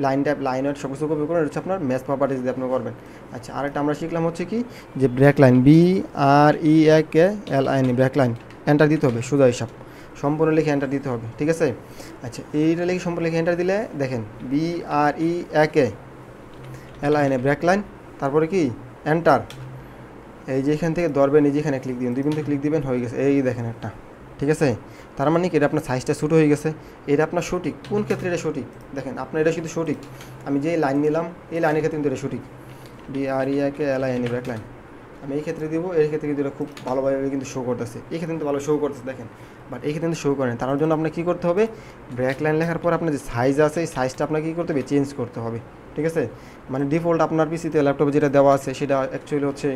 লাইন টাইপ লাইন সব কিছু কপি করবেন, এটা হচ্ছে আপনার ম্যাচ প্রপার্টিজ দিয়ে আপনি করবেন। আচ্ছা, আরেকটা আমরা শিখলাম হচ্ছে কি, যে BRAC line, BREAKLIN, BRAC line enter দিতে হবে, সোজা হিসাব সম্পূর্ণ লিখে এন্টার দিতে হবে, ঠিক আছে। আচ্ছা, এইটা লিখে সম্পূর্ণ লিখে এন্টার দিলে দেখেন BREAKLIN ব্র্যাক লাইন, তারপরে কি এন্টার, এই যে এখান থেকে ধরবেন, এই যে এখানে ক্লিক দিবেন, 2 বিন্দু ক্লিক দিবেন, হয়ে গেছে, এই দেখেন একটা, ঠিক আছে। তার মানে কি এটা আপনার সাইজটা ছোটো হয়ে গেছে, এটা আপনার সঠিক, কোন ক্ষেত্রে এটা সঠিক দেখেন, আপনার এটা শুধু সঠিক, আমি যে লাইন নিলাম এই লাইনের ক্ষেত্রে কিন্তু এটা সঠিক, BREAKLIN ব্র্যাক লাইন। আমি এই ক্ষেত্রে দিব, এই ক্ষেত্রে কিন্তু এটা খুব ভালোভাবে কিন্তু শো করতেছে, এই ক্ষেত্রে কিন্তু ভালো শো করতেছে দেখেন, বাট এই ক্ষেত্রে কিন্তু শো করেন। তার জন্য আপনার কী করতে হবে, ব্র্যাক লাইন লেখার পর আপনার যে সাইজ আছে এই সাইজটা আপনাকে কী করতে হবে, চেঞ্জ করতে হবে, ঠিক আছে। মানে ডিফল্ট আপনার পিসিতে ল্যাপটপে যেটা দেওয়া আছে সেটা অ্যাকচুয়ালি হচ্ছে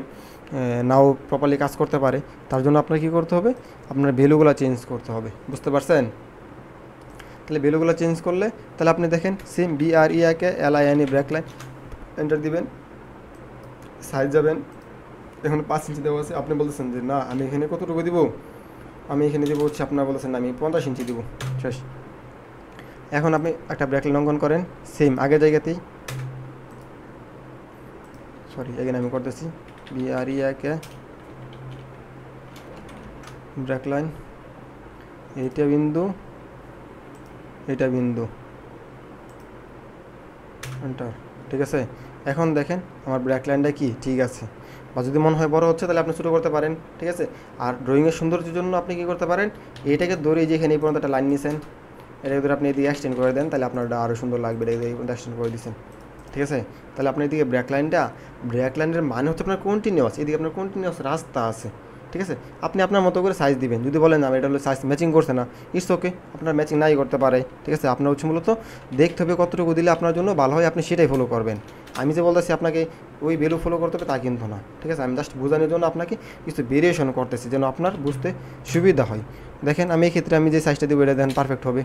নাও প্রপারলি কাজ করতে পারে। তার জন্য আপনার কী করতে হবে, আপনার ভ্যালুগুলো চেঞ্জ করতে হবে, বুঝতে পারছেন। তাহলে ভ্যালুগুলো চেঞ্জ করলে তাহলে আপনি দেখেন same BREAKLINE BRAC line enter দিবেন, সাইজ যাবেন, এখন 5 ইঞ্চি দেওয়া আছে, আপনি বলতেছেন যে না আমি এখানে কতটুকু দিব, আমি এখানে দেবো হচ্ছে, আপনার বলেছেন আমি 50 ইঞ্চি দেবো, শেষ। এখন আপনি একটা ব্র্যাক লাইন অঙ্কন করেন সেম আগের জায়গাতেই, সরি এখানে আমি করতেছি BREAK ব্র্যাক লাইন, এইটা বিন্দু, এটা বিন্দু, এন্টার, ঠিক আছে। এখন দেখেন আমার ব্র্যাক লাইনটা কি ঠিক আছে, বা যদি মনে হয় বড় হচ্ছে তাহলে আপনি ছোটো করতে পারেন, ঠিক আছে। আর ড্রয়িংয়ের সৌন্দর্যের জন্য আপনি কী করতে পারেন, এইটাকে ধরে যেখানে এই পর্যন্ত একটা লাইন নিয়েছেন, এটাকে ধরে আপনি এদিকে এক্সটেন্ড করে দেন, তাহলে আপনার আরও সুন্দর লাগবে, এটা এই পর্যন্ত এক্সটেন্ড করে দিচ্ছেন, ঠিক আছে। তাহলে আপনি এদিকে ব্র্যাক লাইনের মানে হচ্ছে আপনার কন্টিনিউয়াস, এদিকে আপনার কন্টিনিউয়াস রাস্তা আছে, ঠিক আছে। আপনি আপনার মতো করে সাইজ দিবেন, যদি বলেন না এটা হলো সাইজ ম্যাচিং করছে না, ইটস ওকে, আপনার ম্যাচিং নাই করতে পারে, ঠিক আছে। আপনার হচ্ছে মূলত দেখতে হবে কতটুকু দিলে আপনার জন্য ভালো হয়, আপনি সেটাই ফলো করবেন। আমি যে বলতেছি আপনাকে ওই ভ্যালু ফলো করতে হবে তা কিন্তু না, ঠিক আছে। আমি জাস্ট বোঝানোর জন্য আপনাকে কিছু ভেরিয়েশন করতেছি যেন আপনার বুঝতে সুবিধা হয়। দেখেন আমি এই ক্ষেত্রে আমি যে সাইজটা দেবো এটা দেন পারফেক্ট হবে,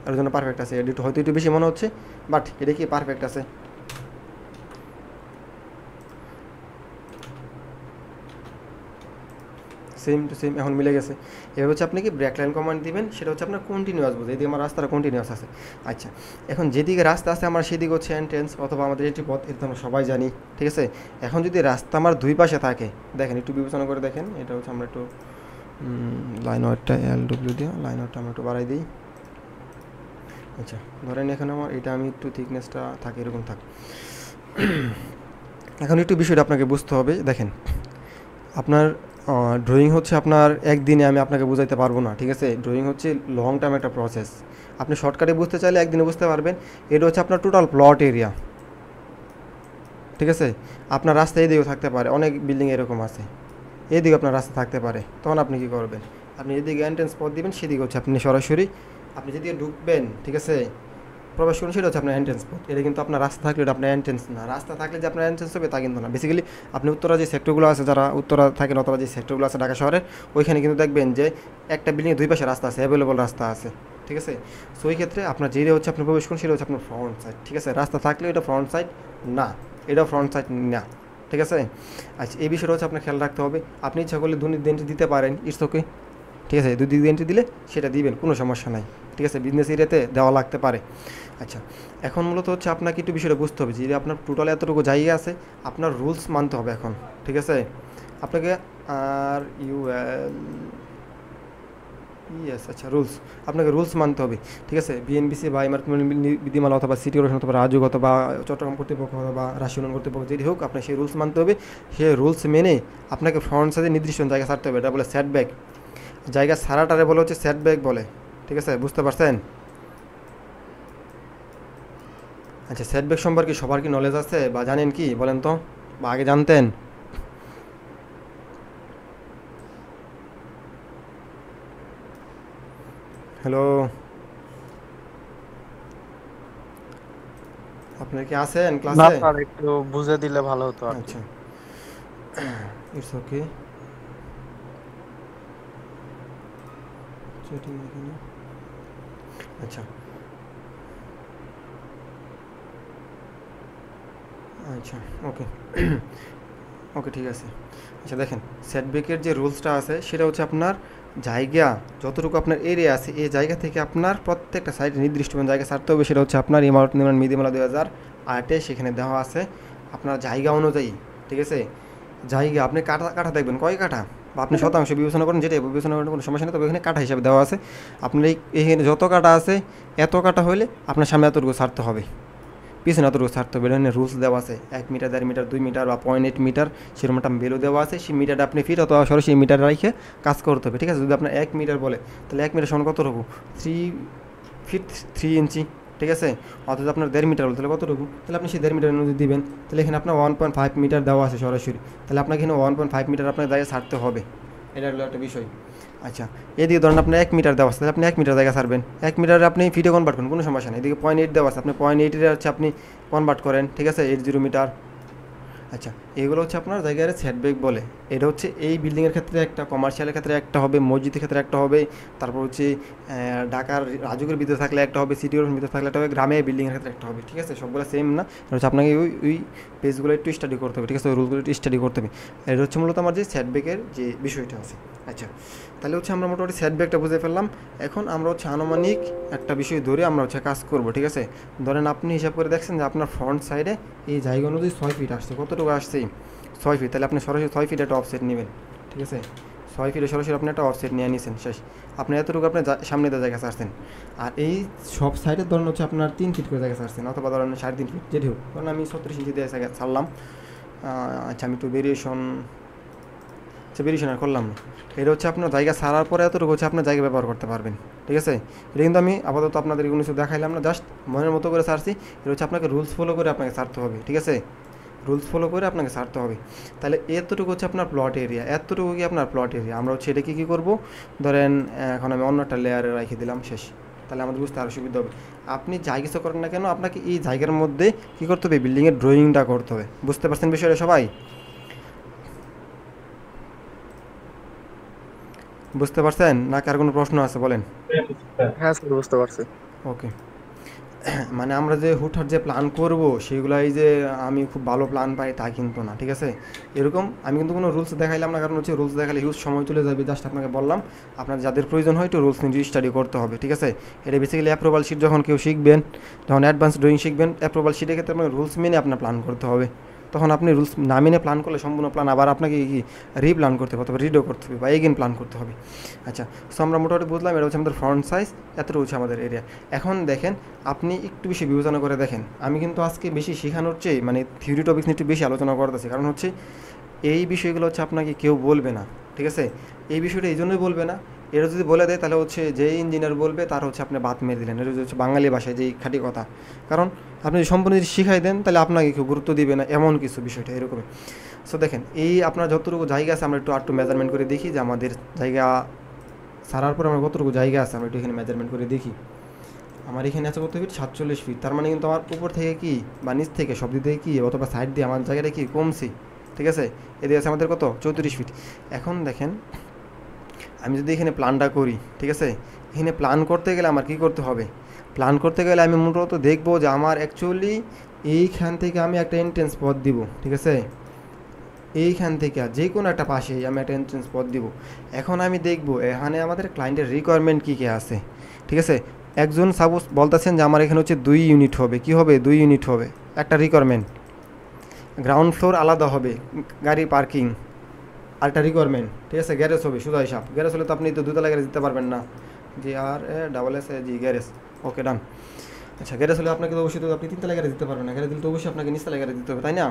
এর জন্য পারফেক্ট আছে, এডিট হয়তো একটু বেশি মনে হচ্ছে, বাট এটা কি পারফেক্ট আছে। সেম টু সেম এখন মিলে গেছে। এবার হচ্ছে আপনি কি ব্র্যাক লাইন কমান্ড দিবেন, সেটা হচ্ছে আপনার কন্টিনিউয়াস বোঝে, এদিকে আমার রাস্তাটা কন্টিনিউয়াস আছে। আচ্ছা এখন যেদিকে রাস্তা আছে আমার সেদিকে হচ্ছে এন্ট্রেন্স অথবা আমাদের এন্ট্রি পথ, এটা তো আমরা সবাই জানি, ঠিক আছে। এখন যদি রাস্তা আমার দুই পাশে থাকে, দেখেন একটু বিবেচনা করে দেখেন, এটা হচ্ছে আমরা একটু লাইন ওয়ারটা LW দিয়ে লাইন ওয়ারটা আমরা একটু বাড়াই দিই। আচ্ছা ধরেন এখানে আমার এটা আমি একটু থিকনেসটা থাকে এরকম থাক। এখন একটু বিষয়টা আপনাকে বুঝতে হবে, দেখেন আপনার ড্রয়িং হচ্ছে আপনার একদিনে আমি আপনাকে বোঝাইতে পারবো না, ঠিক আছে। ড্রয়িং হচ্ছে লং টার্ম একটা প্রসেস, আপনি শর্টকাটে বুঝতে চাইলে একদিনে বুঝতে পারবেন। এটা হচ্ছে আপনার টোটাল প্লট এরিয়া, ঠিক আছে। আপনার রাস্তা এদিকেও থাকতে পারে, অনেক বিল্ডিং এরকম আছে, এদিকে আপনার রাস্তা থাকতে পারে, তখন আপনি কী করবেন, আপনি এদিকে এন্ট্রেন্স পথ দিবেন, সেদিকে হচ্ছে আপনি সরাসরি আপনি যেদিকে ঢুকবেন, ঠিক আছে, প্রবেশ করুন, সেটা হচ্ছে আপনার এন্ট্রেন্স পথ। এটা কিন্তু আপনার রাস্তা থাকলে এটা আপনার এন্ট্রেন্স না, রাস্তা থাকলে যে আপনার এন্ট্রেন্স হবে তা কিন্তু না। বেসিক্যালি আপনি উত্তরা যে সেক্টরগুলো আছে, যারা উত্তরা থাকেন অথবা যে সেক্টরগুলো আছে ঢাকা শহরের, ওইখানে কিন্তু দেখবেন যে একটা বিল্ডিংয়ে দুই পাশে রাস্তা আছে, অ্যাভেলেবল রাস্তা আছে, ঠিক আছে। সো ওই ক্ষেত্রে আপনার যেটা হচ্ছে আপনি প্রবেশ করুন সেটা হচ্ছে আপনার ফ্রন্ট সাইড, ঠিক আছে। রাস্তা থাকলে এটা ফ্রন্ট সাইড না, এটা ফ্রন্ট সাইড না, ঠিক আছে। আচ্ছা এই বিষয়টা হচ্ছে আপনার খেয়াল রাখতে হবে। আপনি ইচ্ছা করলে দুই দিন দিতে পারেন, ইটস ওকে, ঠিক আছে। দুই দিক এন্ট্রি দিলে সেটা দিবেন, কোনো সমস্যা নাই, ঠিক আছে। বিজনেস এরিয়াতে দেওয়া লাগতে পারে। আচ্ছা এখন মূলত হচ্ছে আপনাকে একটু বিষয়টা বুঝতে হবে যে আপনার টোটাল এতটুকু জায়গা আছে, আপনার রুলস মানতে হবে এখন, ঠিক আছে। আপনাকে আচ্ছা রুলস, আপনাকে রুলস মানতে হবে, ঠিক আছে। বিএনবিসি বা ইমারত বিধিমালা অথবা সিটি কর্পোরেশন অথবা রাজুক অথবা চট্টগ্রাম কর্তৃপক্ষ অথবা রাশি উন্নয়ন কর্তৃপক্ষ যেটি হোক, আপনার সেই রুলস মানতে হবে। সেই রুলস মেনে আপনাকে ফ্রন্ট সাইডে নির্দিষ্ট জায়গা ছাড়তে হবে, এটা বলে সেটব্যাক। জায়গা ছাড়াটারে বলে হচ্ছে সেটব্যাক বলে, ঠিক আছে, বুঝতে পারছেন। আচ্ছা সেটব্যাক সম্পর্কে সবার কি নলেজ আছে বা জানেন কি বলেন তো, বা আগে জানতেন? হ্যালো আপনার কি আছেন না ক্লাসে? স্যার, একটু বুঝে দিলে ভালো হতো আর কি। আচ্ছা ইটস ওকে, আচ্ছা আচ্ছা ওকে ওকে ঠিক আছে। আচ্ছা দেখেন সেটব্যাকের যে রুলসটা আছে সেটা হচ্ছে আপনার জায়গা যতটুকু আপনার এরিয়া আছে এই জায়গা থেকে আপনার প্রত্যেকটা সাইডে নির্দিষ্ট জায়গা ছাড়তে হবে। সেটা হচ্ছে আপনার ইমারত নির্মাণ বিধিমালা 2008 সেখানে দেওয়া আছে আপনার জায়গা অনুযায়ী, ঠিক আছে। জায়গা আপনি কাঠা দেখবেন কয় কাঠা বা আপনি শতাংশ বিবেচনা করেন, যেটাই বিবেচনা করেন কোনো সমস্যা নেই, তবে এখানে কাঠা হিসাবে দেওয়া আছে। আপনার এখানে যত কাঠা আছে এত কাঠা হলে আপনার সামনে এতটুকু ছাড়তে হবে, পিছনে এতটুকু ছাড়তে হবে। এটা রুলস দেওয়া আছে 1 মিটার 1.5 মিটার 2 মিটার বা 0.8 মিটার সেরকম একটা ভ্যালু দেওয়া আছে। সেই মিটারটা আপনি ফিট অথবা সরাসরি মিটার রেখে কাজ করতে হবে, ঠিক আছে। যদি আপনার 1 মিটার বলে তাহলে 1 মিটার সমান কতটুকু 3 ফিট 3 ইঞ্চি, ঠিক আছে, অথচ আপনার 1.5 মিটার বলতে, তাহলে কতটুকু, তাহলে আপনি সেই 1.5 মিটারের মধ্যে দিবেন। তাহলে এখানে আপনার 1.5 মিটার দেওয়া আছে সরাসরি, তাহলে আপনাকে এখানে 1.5 মিটার আপনার জায়গা ছাড়তে হবে, এটা হলো একটা বিষয়। আচ্ছা, এদিকে ধরেন আপনার 1 মিটার দেওয়া আছে, তাহলে আপনি 1 মিটার জায়গা ছাড়বেন, 1 মিটারে আপনি ফিটে কনভার্ট করেন, কোনো সমস্যা নেই। এদিকে 0.8 দেওয়া আছে, আপনি 0.8 হচ্ছে আপনি কনভার্ট করেন, ঠিক আছে, 80 মিটার। আচ্ছা, এগুলো হচ্ছে আপনার জায়গায় সেটব্যাক বলে। এটা হচ্ছে এই বিল্ডিংয়ের ক্ষেত্রে একটা, কমার্শিয়ালের ক্ষেত্রে একটা হবে, মসজিদের ক্ষেত্রে একটা হবে, তারপর হচ্ছে ঢাকার রাজুকের ভিতরে থাকলে একটা হবে, সিটি রোডের ভিতরে থাকলে একটা হবে, গ্রামে বিল্ডিংয়ের ক্ষেত্রে একটা হবে, ঠিক আছে, সবগুলো সেম না। এটা হচ্ছে আপনাকে ওই পেজগুলো একটু স্টাডি করতে হবে, ঠিক আছে, ওই রুলগুলো একটু স্টাডি করতে হবে। এটা হচ্ছে মূলত আমার যে সেটব্যাকের যে বিষয়টা আছে। আচ্ছা, তাহলে হচ্ছে আমরা মোটামুটি সেটব্যাকটা বুঝে ফেললাম। এখন আমরা হচ্ছে আনুমানিক একটা বিষয় ধরে আমরা হচ্ছে কাজ করব, ঠিক আছে। ধরেন আপনি হিসাব করে দেখছেন যে আপনার ফ্রন্ট সাইডে এই জায়গা অনুযায়ী 6 ফিট আসছে, কতটুকু আসছে 6 ফিট, তাহলে আপনি সরাসরি 6 ফিট একটা অফসেট নেবেন, ঠিক আছে, 6 ফিটে সরাসরি আপনি একটা অফসেট নিয়ে নিয়েছেন, শেষ। আপনি এতটুকু আপনি সামনে দিয়ে জায়গা ছাড়ছেন। আর এই সব সাইডের ধরেন হচ্ছে আপনার 3 ফিট করে জায়গা ছাড়ছেন, অথবা ধরেন 3.5 ফিট, যেটি হোক, কারণ আমি 36 ইঞ্চি দিয়ে জায়গা ছাড়লাম। আচ্ছা, আমি একটু ভেরিয়েশন আর করলাম না। এটা হচ্ছে আপনার জায়গা ছাড়ার পরে এতটুকু হচ্ছে আপনার জায়গা ব্যবহার করতে পারবেন, ঠিক আছে। এটা কিন্তু আমি আপাতত আপনাদের কোনো কিছু দেখাইলাম না, জাস্ট মনের মতো করে ছাড়ছি। এটা হচ্ছে আপনাকে রুলস ফলো করে আপনাকে ছাড়তে হবে, ঠিক আছে, রুলস ফলো করে আপনাকে ছাড়তে হবে। তাহলে এতটুকু হচ্ছে আপনার প্লট এরিয়া, এতটুকু কি আপনার প্লট এরিয়া। আমরা হচ্ছে এটা কী করবো, ধরেন এখন আমি অন্য একটা লেয়ারে রেখে দিলাম, শেষ। তাহলে আমাদের বুঝতে আরও সুবিধা হবে। আপনি যাই কিছু করেন না কেন, আপনাকে এই জায়গার মধ্যে কী করতে হবে, বিল্ডিংয়ের ড্রয়িংটা করতে হবে। বুঝতে পারছেন বিষয়টা সবাই? বুঝতে পারছেন নাকি আর কোনো প্রশ্ন আছে বলেন? হ্যাঁ স্যার, বুঝতে পারছি। ওকে। মানে আমরা যে হুটহাট যে প্ল্যান করব সেগুলাই যে আমি খুব ভালো প্ল্যান পাই তা কিন্তু না, ঠিক আছে। এরকম আমি কিন্তু কোনো রুলস দেখাইলাম না, কারণ হচ্ছে রুলস দেখালে হিউজ সময় চলে যাবে। জাস্ট আপনাকে বললাম আপনার যাদের প্রয়োজন হয় একটু রুলস নিয়ে স্টাডি করতে হবে, ঠিক আছে। এটা বেসিক্যালি অ্যাপ্রুভাল শিট যখন কেউ শিখবেন, যখন অ্যাডভান্স ড্রয়িং শিখবেন, অ্যাপ্রুভাল শিটের ক্ষেত্রে আপনাকে রুলস মেনে আপনার প্ল্যান করতে হবে। তখন আপনি রুলস না মেনে প্ল্যান করলে সম্পূর্ণ প্ল্যান আবার আপনাকে কি রিপ্ল্যান করতে হবে, অথবা রিডও করতে হবে, বা এগেন প্ল্যান করতে হবে। আচ্ছা, সো আমরা মোটামুটি বুঝলাম এটা হচ্ছে আমাদের ফ্রন্ট সাইজ, এতটুকু হচ্ছে আমাদের এরিয়া। এখন দেখেন, আপনি একটু বেশি বিবেচনা করে দেখেন, আমি কিন্তু আজকে বেশি শেখানোর চেয়ে মানে থিওরি টপিক্স নিয়ে একটু বেশি আলোচনা করতেছি, কারণ হচ্ছে এই বিষয়গুলো হচ্ছে আপনাকে কেউ বলবে না, ঠিক আছে। এই বিষয়টা এই জন্যই বলবে না, এটা যদি বলে দেয় তাহলে হচ্ছে যেই ইঞ্জিনিয়ার বলবে তার হচ্ছে আপনি বাত মেরে দিলেন, এটা হচ্ছে বাঙালি ভাষায় যেই খাঁটি কথা। কারণ আপনি যদি সম্পূর্ণ যদি শিখাই দেন তাহলে আপনাকে কেউ গুরুত্ব দিবে না, এমন কিছু বিষয়টা এরকমই। সো দেখেন, এই আপনার যতটুকু জায়গা আছে আমরা একটু মেজারমেন্ট করে দেখি যে আমাদের জায়গা সারার পর আমার কতটুকু জায়গা আছে, আমরা একটু এখানে মেজারমেন্ট করে দেখি। আমার এখানে আছে কত ফিট, 47 ফিট। তার মানে কিন্তু আমার উপর থেকে কি বা নিচ থেকে সব দিক থেকে কি অথবা সাইড দিয়ে আমার জায়গাটা কি কমছে, ঠিক আছে। এদিকে আছে আমাদের কত, 34 ফিট। এখন দেখেন, আমি যদি এখানে প্ল্যানটা করি, ঠিক আছে, এখানে প্ল্যান করতে গেলে আমার কী করতে হবে, প্ল্যান করতে গেলে আমি মূলত দেখবো যে আমার অ্যাকচুয়ালি এইখান থেকে আমি একটা এন্ট্রেন্স পথ দিব, ঠিক আছে। এইখান থেকে যে কোনো একটা পাশেই আমি একটা এন্ট্রেন্স পথ দিব। এখন আমি দেখবো এখানে আমাদের ক্লায়েন্টের রিকোয়ারমেন্ট কী কী আছে, ঠিক আছে। একজন সাপোজ বলতেছেন যে আমার এখানে হচ্ছে 2 ইউনিট হবে, কি হবে, 2 ইউনিট হবে, একটা রিকোয়ারমেন্ট। গ্রাউন্ড ফ্লোর আলাদা হবে, গাড়ি পার্কিং আরেকটা রিকোয়ারমেন্ট, ঠিক আছে। গ্যারেজ হবে, শুধু হিসাব। গ্যারেজ হলে তো আপনি তো দুতলা গ্যারেজ দিতে পারবেন না, GRASS গ্যারেজ, ওকে ডান। আচ্ছা, গ্যারেজ হলে আপনাকে তো অবশ্যই তো আপনি 3তলা গ্যারেজ দিতে পারবেন না, গ্যারেজ দিলে তো অবশ্যই আপনাকে নিচতলা গ্যারেজ দিতে হবে, তাই না।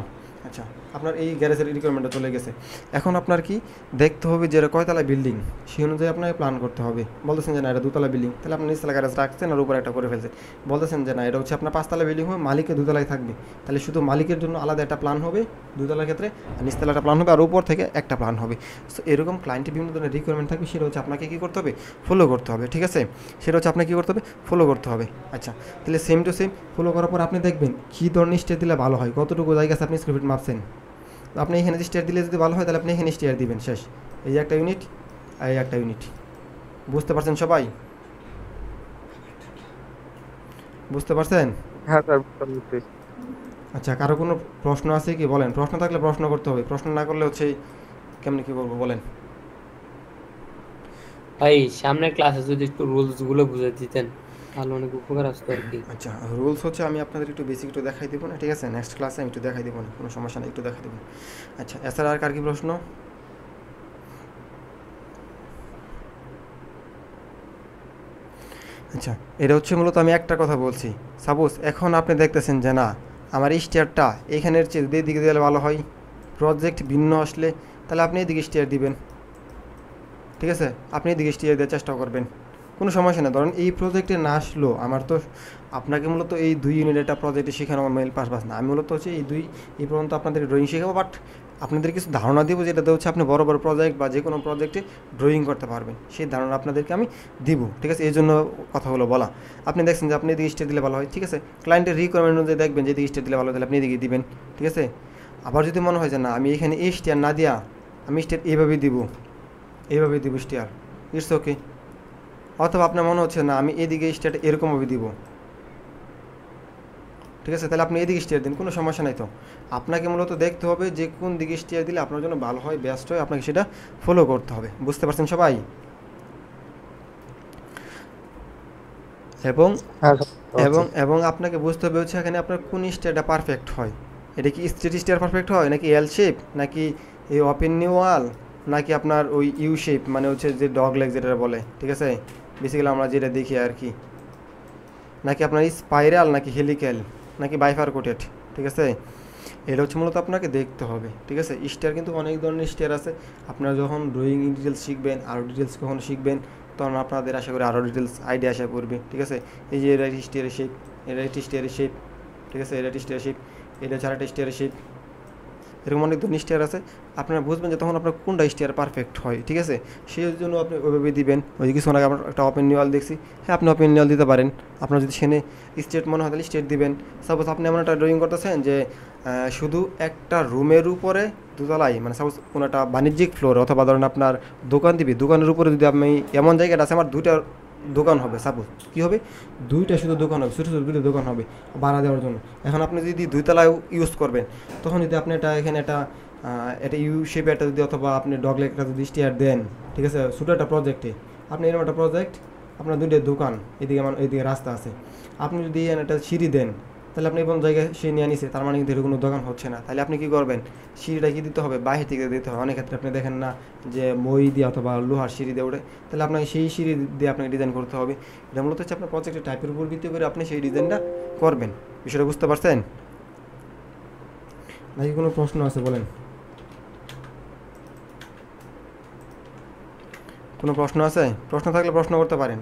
আচ্ছা, আপনার এই গ্যারেজের রিকোয়ারমেন্টটা চলে গেছে। এখন আপনার কি দেখতে হবে যে এটা কয়তলা বিল্ডিং, সেই অনুযায়ী আপনাকে প্ল্যান করতে হবে। বলতেছেন যে না এটা 2তলা বিল্ডিং, তাহলে আপনি নিচতলা গ্যারেজ রাখছেন আর উপরে একটা করে ফেলছেন। বলতেছেন যে না এটা হচ্ছে আপনার 5তলা বিল্ডিং হবে, মালিকের 2তলায় থাকবে, তাহলে শুধু মালিকের জন্য আলাদা একটা প্ল্যান হবে 2তলার ক্ষেত্রে, আর নিচতলা একটা প্ল্যান হবে, আর উপর থেকে একটা প্ল্যান হবে। সো এরকম ক্লায়েন্টের বিভিন্ন ধরনের রিকোয়ারমেন্ট থাকবে, সেটা হচ্ছে আপনাকে কী করতে হবে, ফলো করতে হবে, ঠিক আছে। সেটা হচ্ছে আপনাকে কী করতে হবে, ফলো করতে হবে। আচ্ছা, তাহলে সেম টু সেম ফলো করার পর আপনি দেখবেন কী ধরনের স্টেয়ার দিলে ভালো হয়, কতটুকু জায়গা আছে আপনি স্কোয়ার ফিট মাপছেন। তো আপনি এখানে স্টেয়ার দিলে যদি ভালো হয় তাহলে আপনি এখানে স্টেয়ার দিবেন, শেষ। এই যে একটা ইউনিট আর এই একটা ইউনিট, বুঝতে পারছেন সবাই? বুঝতে পারছেন? হ্যাঁ স্যার, বুঝতে পারছি। আচ্ছা, কারো কোনো প্রশ্ন আছে কি বলেন? প্রশ্ন থাকলে প্রশ্ন করতে হবে, প্রশ্ন না করলে হচ্ছে কেমনি কী করবো বলেন। ভাই সামনের ক্লাসে যদি একটু রুলস গুলো বুঝে দিতেন তাহলে অনেক উপকার আসতো আর কি। আচ্ছা, রুলস হচ্ছে আমি আপনাদের একটু বেসিক একটু দেখাই দেবো না, ঠিক আছে। নেক্সট ক্লাসে আমি একটু দেখাই দেবো না, কোনো সমস্যা নেই, একটু দেখাই দেবো। আচ্ছা, এছাড়া আর কার কি প্রশ্ন? আচ্ছা, এটা হচ্ছে মূলত আমি একটা কথা বলছি। সাপোজ এখন আপনি দেখতেছেন যে না আমার এই স্টেয়ারটা এইখানের চেয়ে যদি এদিকে দিলে ভালো হয়, প্রজেক্ট ভিন্ন আসলে তাহলে আপনি এদিকে স্টেয়ার দিবেন, ঠিক আছে। আপনি এদিকে স্টেয়ার দেওয়ার চেষ্টা করবেন, কোনো সমস্যা নেই। ধরেন এই প্রজেক্টে না আসলো, আমার তো আপনাকে মূলত এই 2 ইউনিট একটা প্রজেক্টে শেখানো আমার মেল পাস না। আমি মূলত হচ্ছে এই পর্যন্ত আপনাদের ড্রয়িং শেখাবো, বাট আপনাদের কিছু ধারণা দেবো, যেটাতে হচ্ছে আপনি বড় বড় প্রজেক্ট বা যে কোনো প্রজেক্টে ড্রয়িং করতে পারবেন, সেই ধারণা আপনাদেরকে আমি দিব, ঠিক আছে? এই জন্য কথাগুলো বলা। আপনি দেখছেন যে আপনি এদিকে স্টেট দিলে ভালো হয়, ঠিক আছে? ক্লায়েন্টের রিকোয়ারমেন্ট অনুযায়ী দেখবেন যে এদিকে স্টেট দিলে ভালো হয়, তাহলে আপনি এদিকে দিবেন, ঠিক আছে? আবার যদি মনে হয় যে না, আমি এখানে এই স্টেয়ার না দিয়া আমি স্টেট এইভাবেই দিব স্টেয়ার, ইটস ওকে। অথবা আপনার মনে হচ্ছে না, আমি এদিকে স্টেট এরকমভাবে দিব, ঠিক আছে? তাহলে আপনি এদিকে স্টেয়ার দিন, কোনো সমস্যা নাই। তো আপনাকে মূলত দেখতে হবে যে কোন দিকে স্টেয়ার দিলে আপনার জন্য ভালো হয়, বেস্ট হয়, আপনাকে সেটা ফলো করতে হবে। বুঝতে পারছেন সবাই? এবং হ্যাঁ স্যার, এবং এবং আপনাকে বুঝতে হবে হচ্ছে এখানে আপনার কোন স্টেয়ারটা পারফেক্ট হয়। এটা কি স্ট্রেট স্টেয়ার পারফেক্ট হয়, নাকি এল শেপ, নাকি এই ওপেন নিউ ওয়াল, নাকি আপনার ওই ইউ শেপ, মানে হচ্ছে যে ডগ লেগ যেটা বলে, ঠিক আছে? বেসিক্যালি আমরা যেটা দেখি আর কি, নাকি আপনার স্পাইরাল, নাকি হেলিক্যাল, নাকি বাইফারকোটেড, ঠিক আছে? এটা হচ্ছে মূলত আপনাকে দেখতে হবে, ঠিক আছে? স্টেয়ার কিন্তু অনেক ধরনের স্টেয়ার আছে। আপনারা যখন ড্রয়িং ডিটেলস শিখবেন, আরও ডিটেলস কখন শিখবেন, তখন আপনাদের আশা করি আরও ডিটেলস আইডিয়া আসা করবে, ঠিক আছে? এই যে রাইট স্টেয়ারের শেপ, রাইট স্টেয়ারের শেপ, ঠিক আছে? রাইট স্টেয়ারের শেপ, এটা হচ্ছে আরেকটা স্টেয়ারের শেপ, এরকম অনেক ধরনের স্টেয়ার আছে। আপনারা বুঝবেন যে তখন আপনার কোনটা স্টেয়ার পারফেক্ট হয়, ঠিক আছে? সেই জন্য আপনি ওইভাবে দিবেন। ওই কিছু আগে আমরা একটা ওপেন নিউয়াল দেখছি, হ্যাঁ আপনি ওপেন নিউয়াল দিতে পারেন। আপনার যদি সেনে স্টেট মনে হয় তাহলে স্টেট দিবেন। সাপোজ আপনি এমন একটা ড্রয়িং করতেছেন যে শুধু একটা রুমের উপরে দোতলায়, মানে সাপোজ কোনো একটা বাণিজ্যিক ফ্লোর, অথবা ধরেন আপনার দোকান দিবি, দোকানের উপরে যদি আমি এমন জায়গাটা আছে আমার 2টা দোকান হবে, সাপোজ কী হবে, 2টা শুধু দোকান হবে, ছোটো ছোটো 2টা দোকান হবে ভাড়া দেওয়ার জন্য। এখন আপনি যদি 2 তলায় ইউজ করবেন, তখন যদি আপনি এখানে এটা ইউ শেপে একটা যদি, অথবা আপনি ডগলেগ একটা যদি স্টেয়ার দেন, ঠিক আছে, ছোটো একটা প্রজেক্টে, আপনি এরকম একটা প্রজেক্ট, আপনার 2টা দোকান, এদিকে আমার এইদিকে রাস্তা আছে, আপনি যদি একটা সিঁড়ি দেন, তাহলে আপনি এমন জায়গায় সে নিয়ে নিছে, তার মানে কিন্তু এর কোনো দোকান হচ্ছে না। তাহলে আপনি কী করবেন, সিঁড়িটা কি দিতে হবে, বাইরে থেকে দিতে হবে। অনেক ক্ষেত্রে আপনি দেখেন না যে মই দিয়ে অথবা লোহার সিঁড়ি দিয়ে ওঠে, তাহলে আপনাকে সেই সিঁড়ি দিয়ে আপনাকে ডিজাইন করতে হবে। এটা মূলত হচ্ছে আপনার প্রজেক্টের টাইপের উপর ভিত্তি করে আপনি সেই ডিজাইনটা করবেন। বিষয়টা বুঝতে পারছেন নাকি কোনো প্রশ্ন আছে বলেন? কোনো প্রশ্ন আছে? প্রশ্ন থাকলে প্রশ্ন করতে পারেন,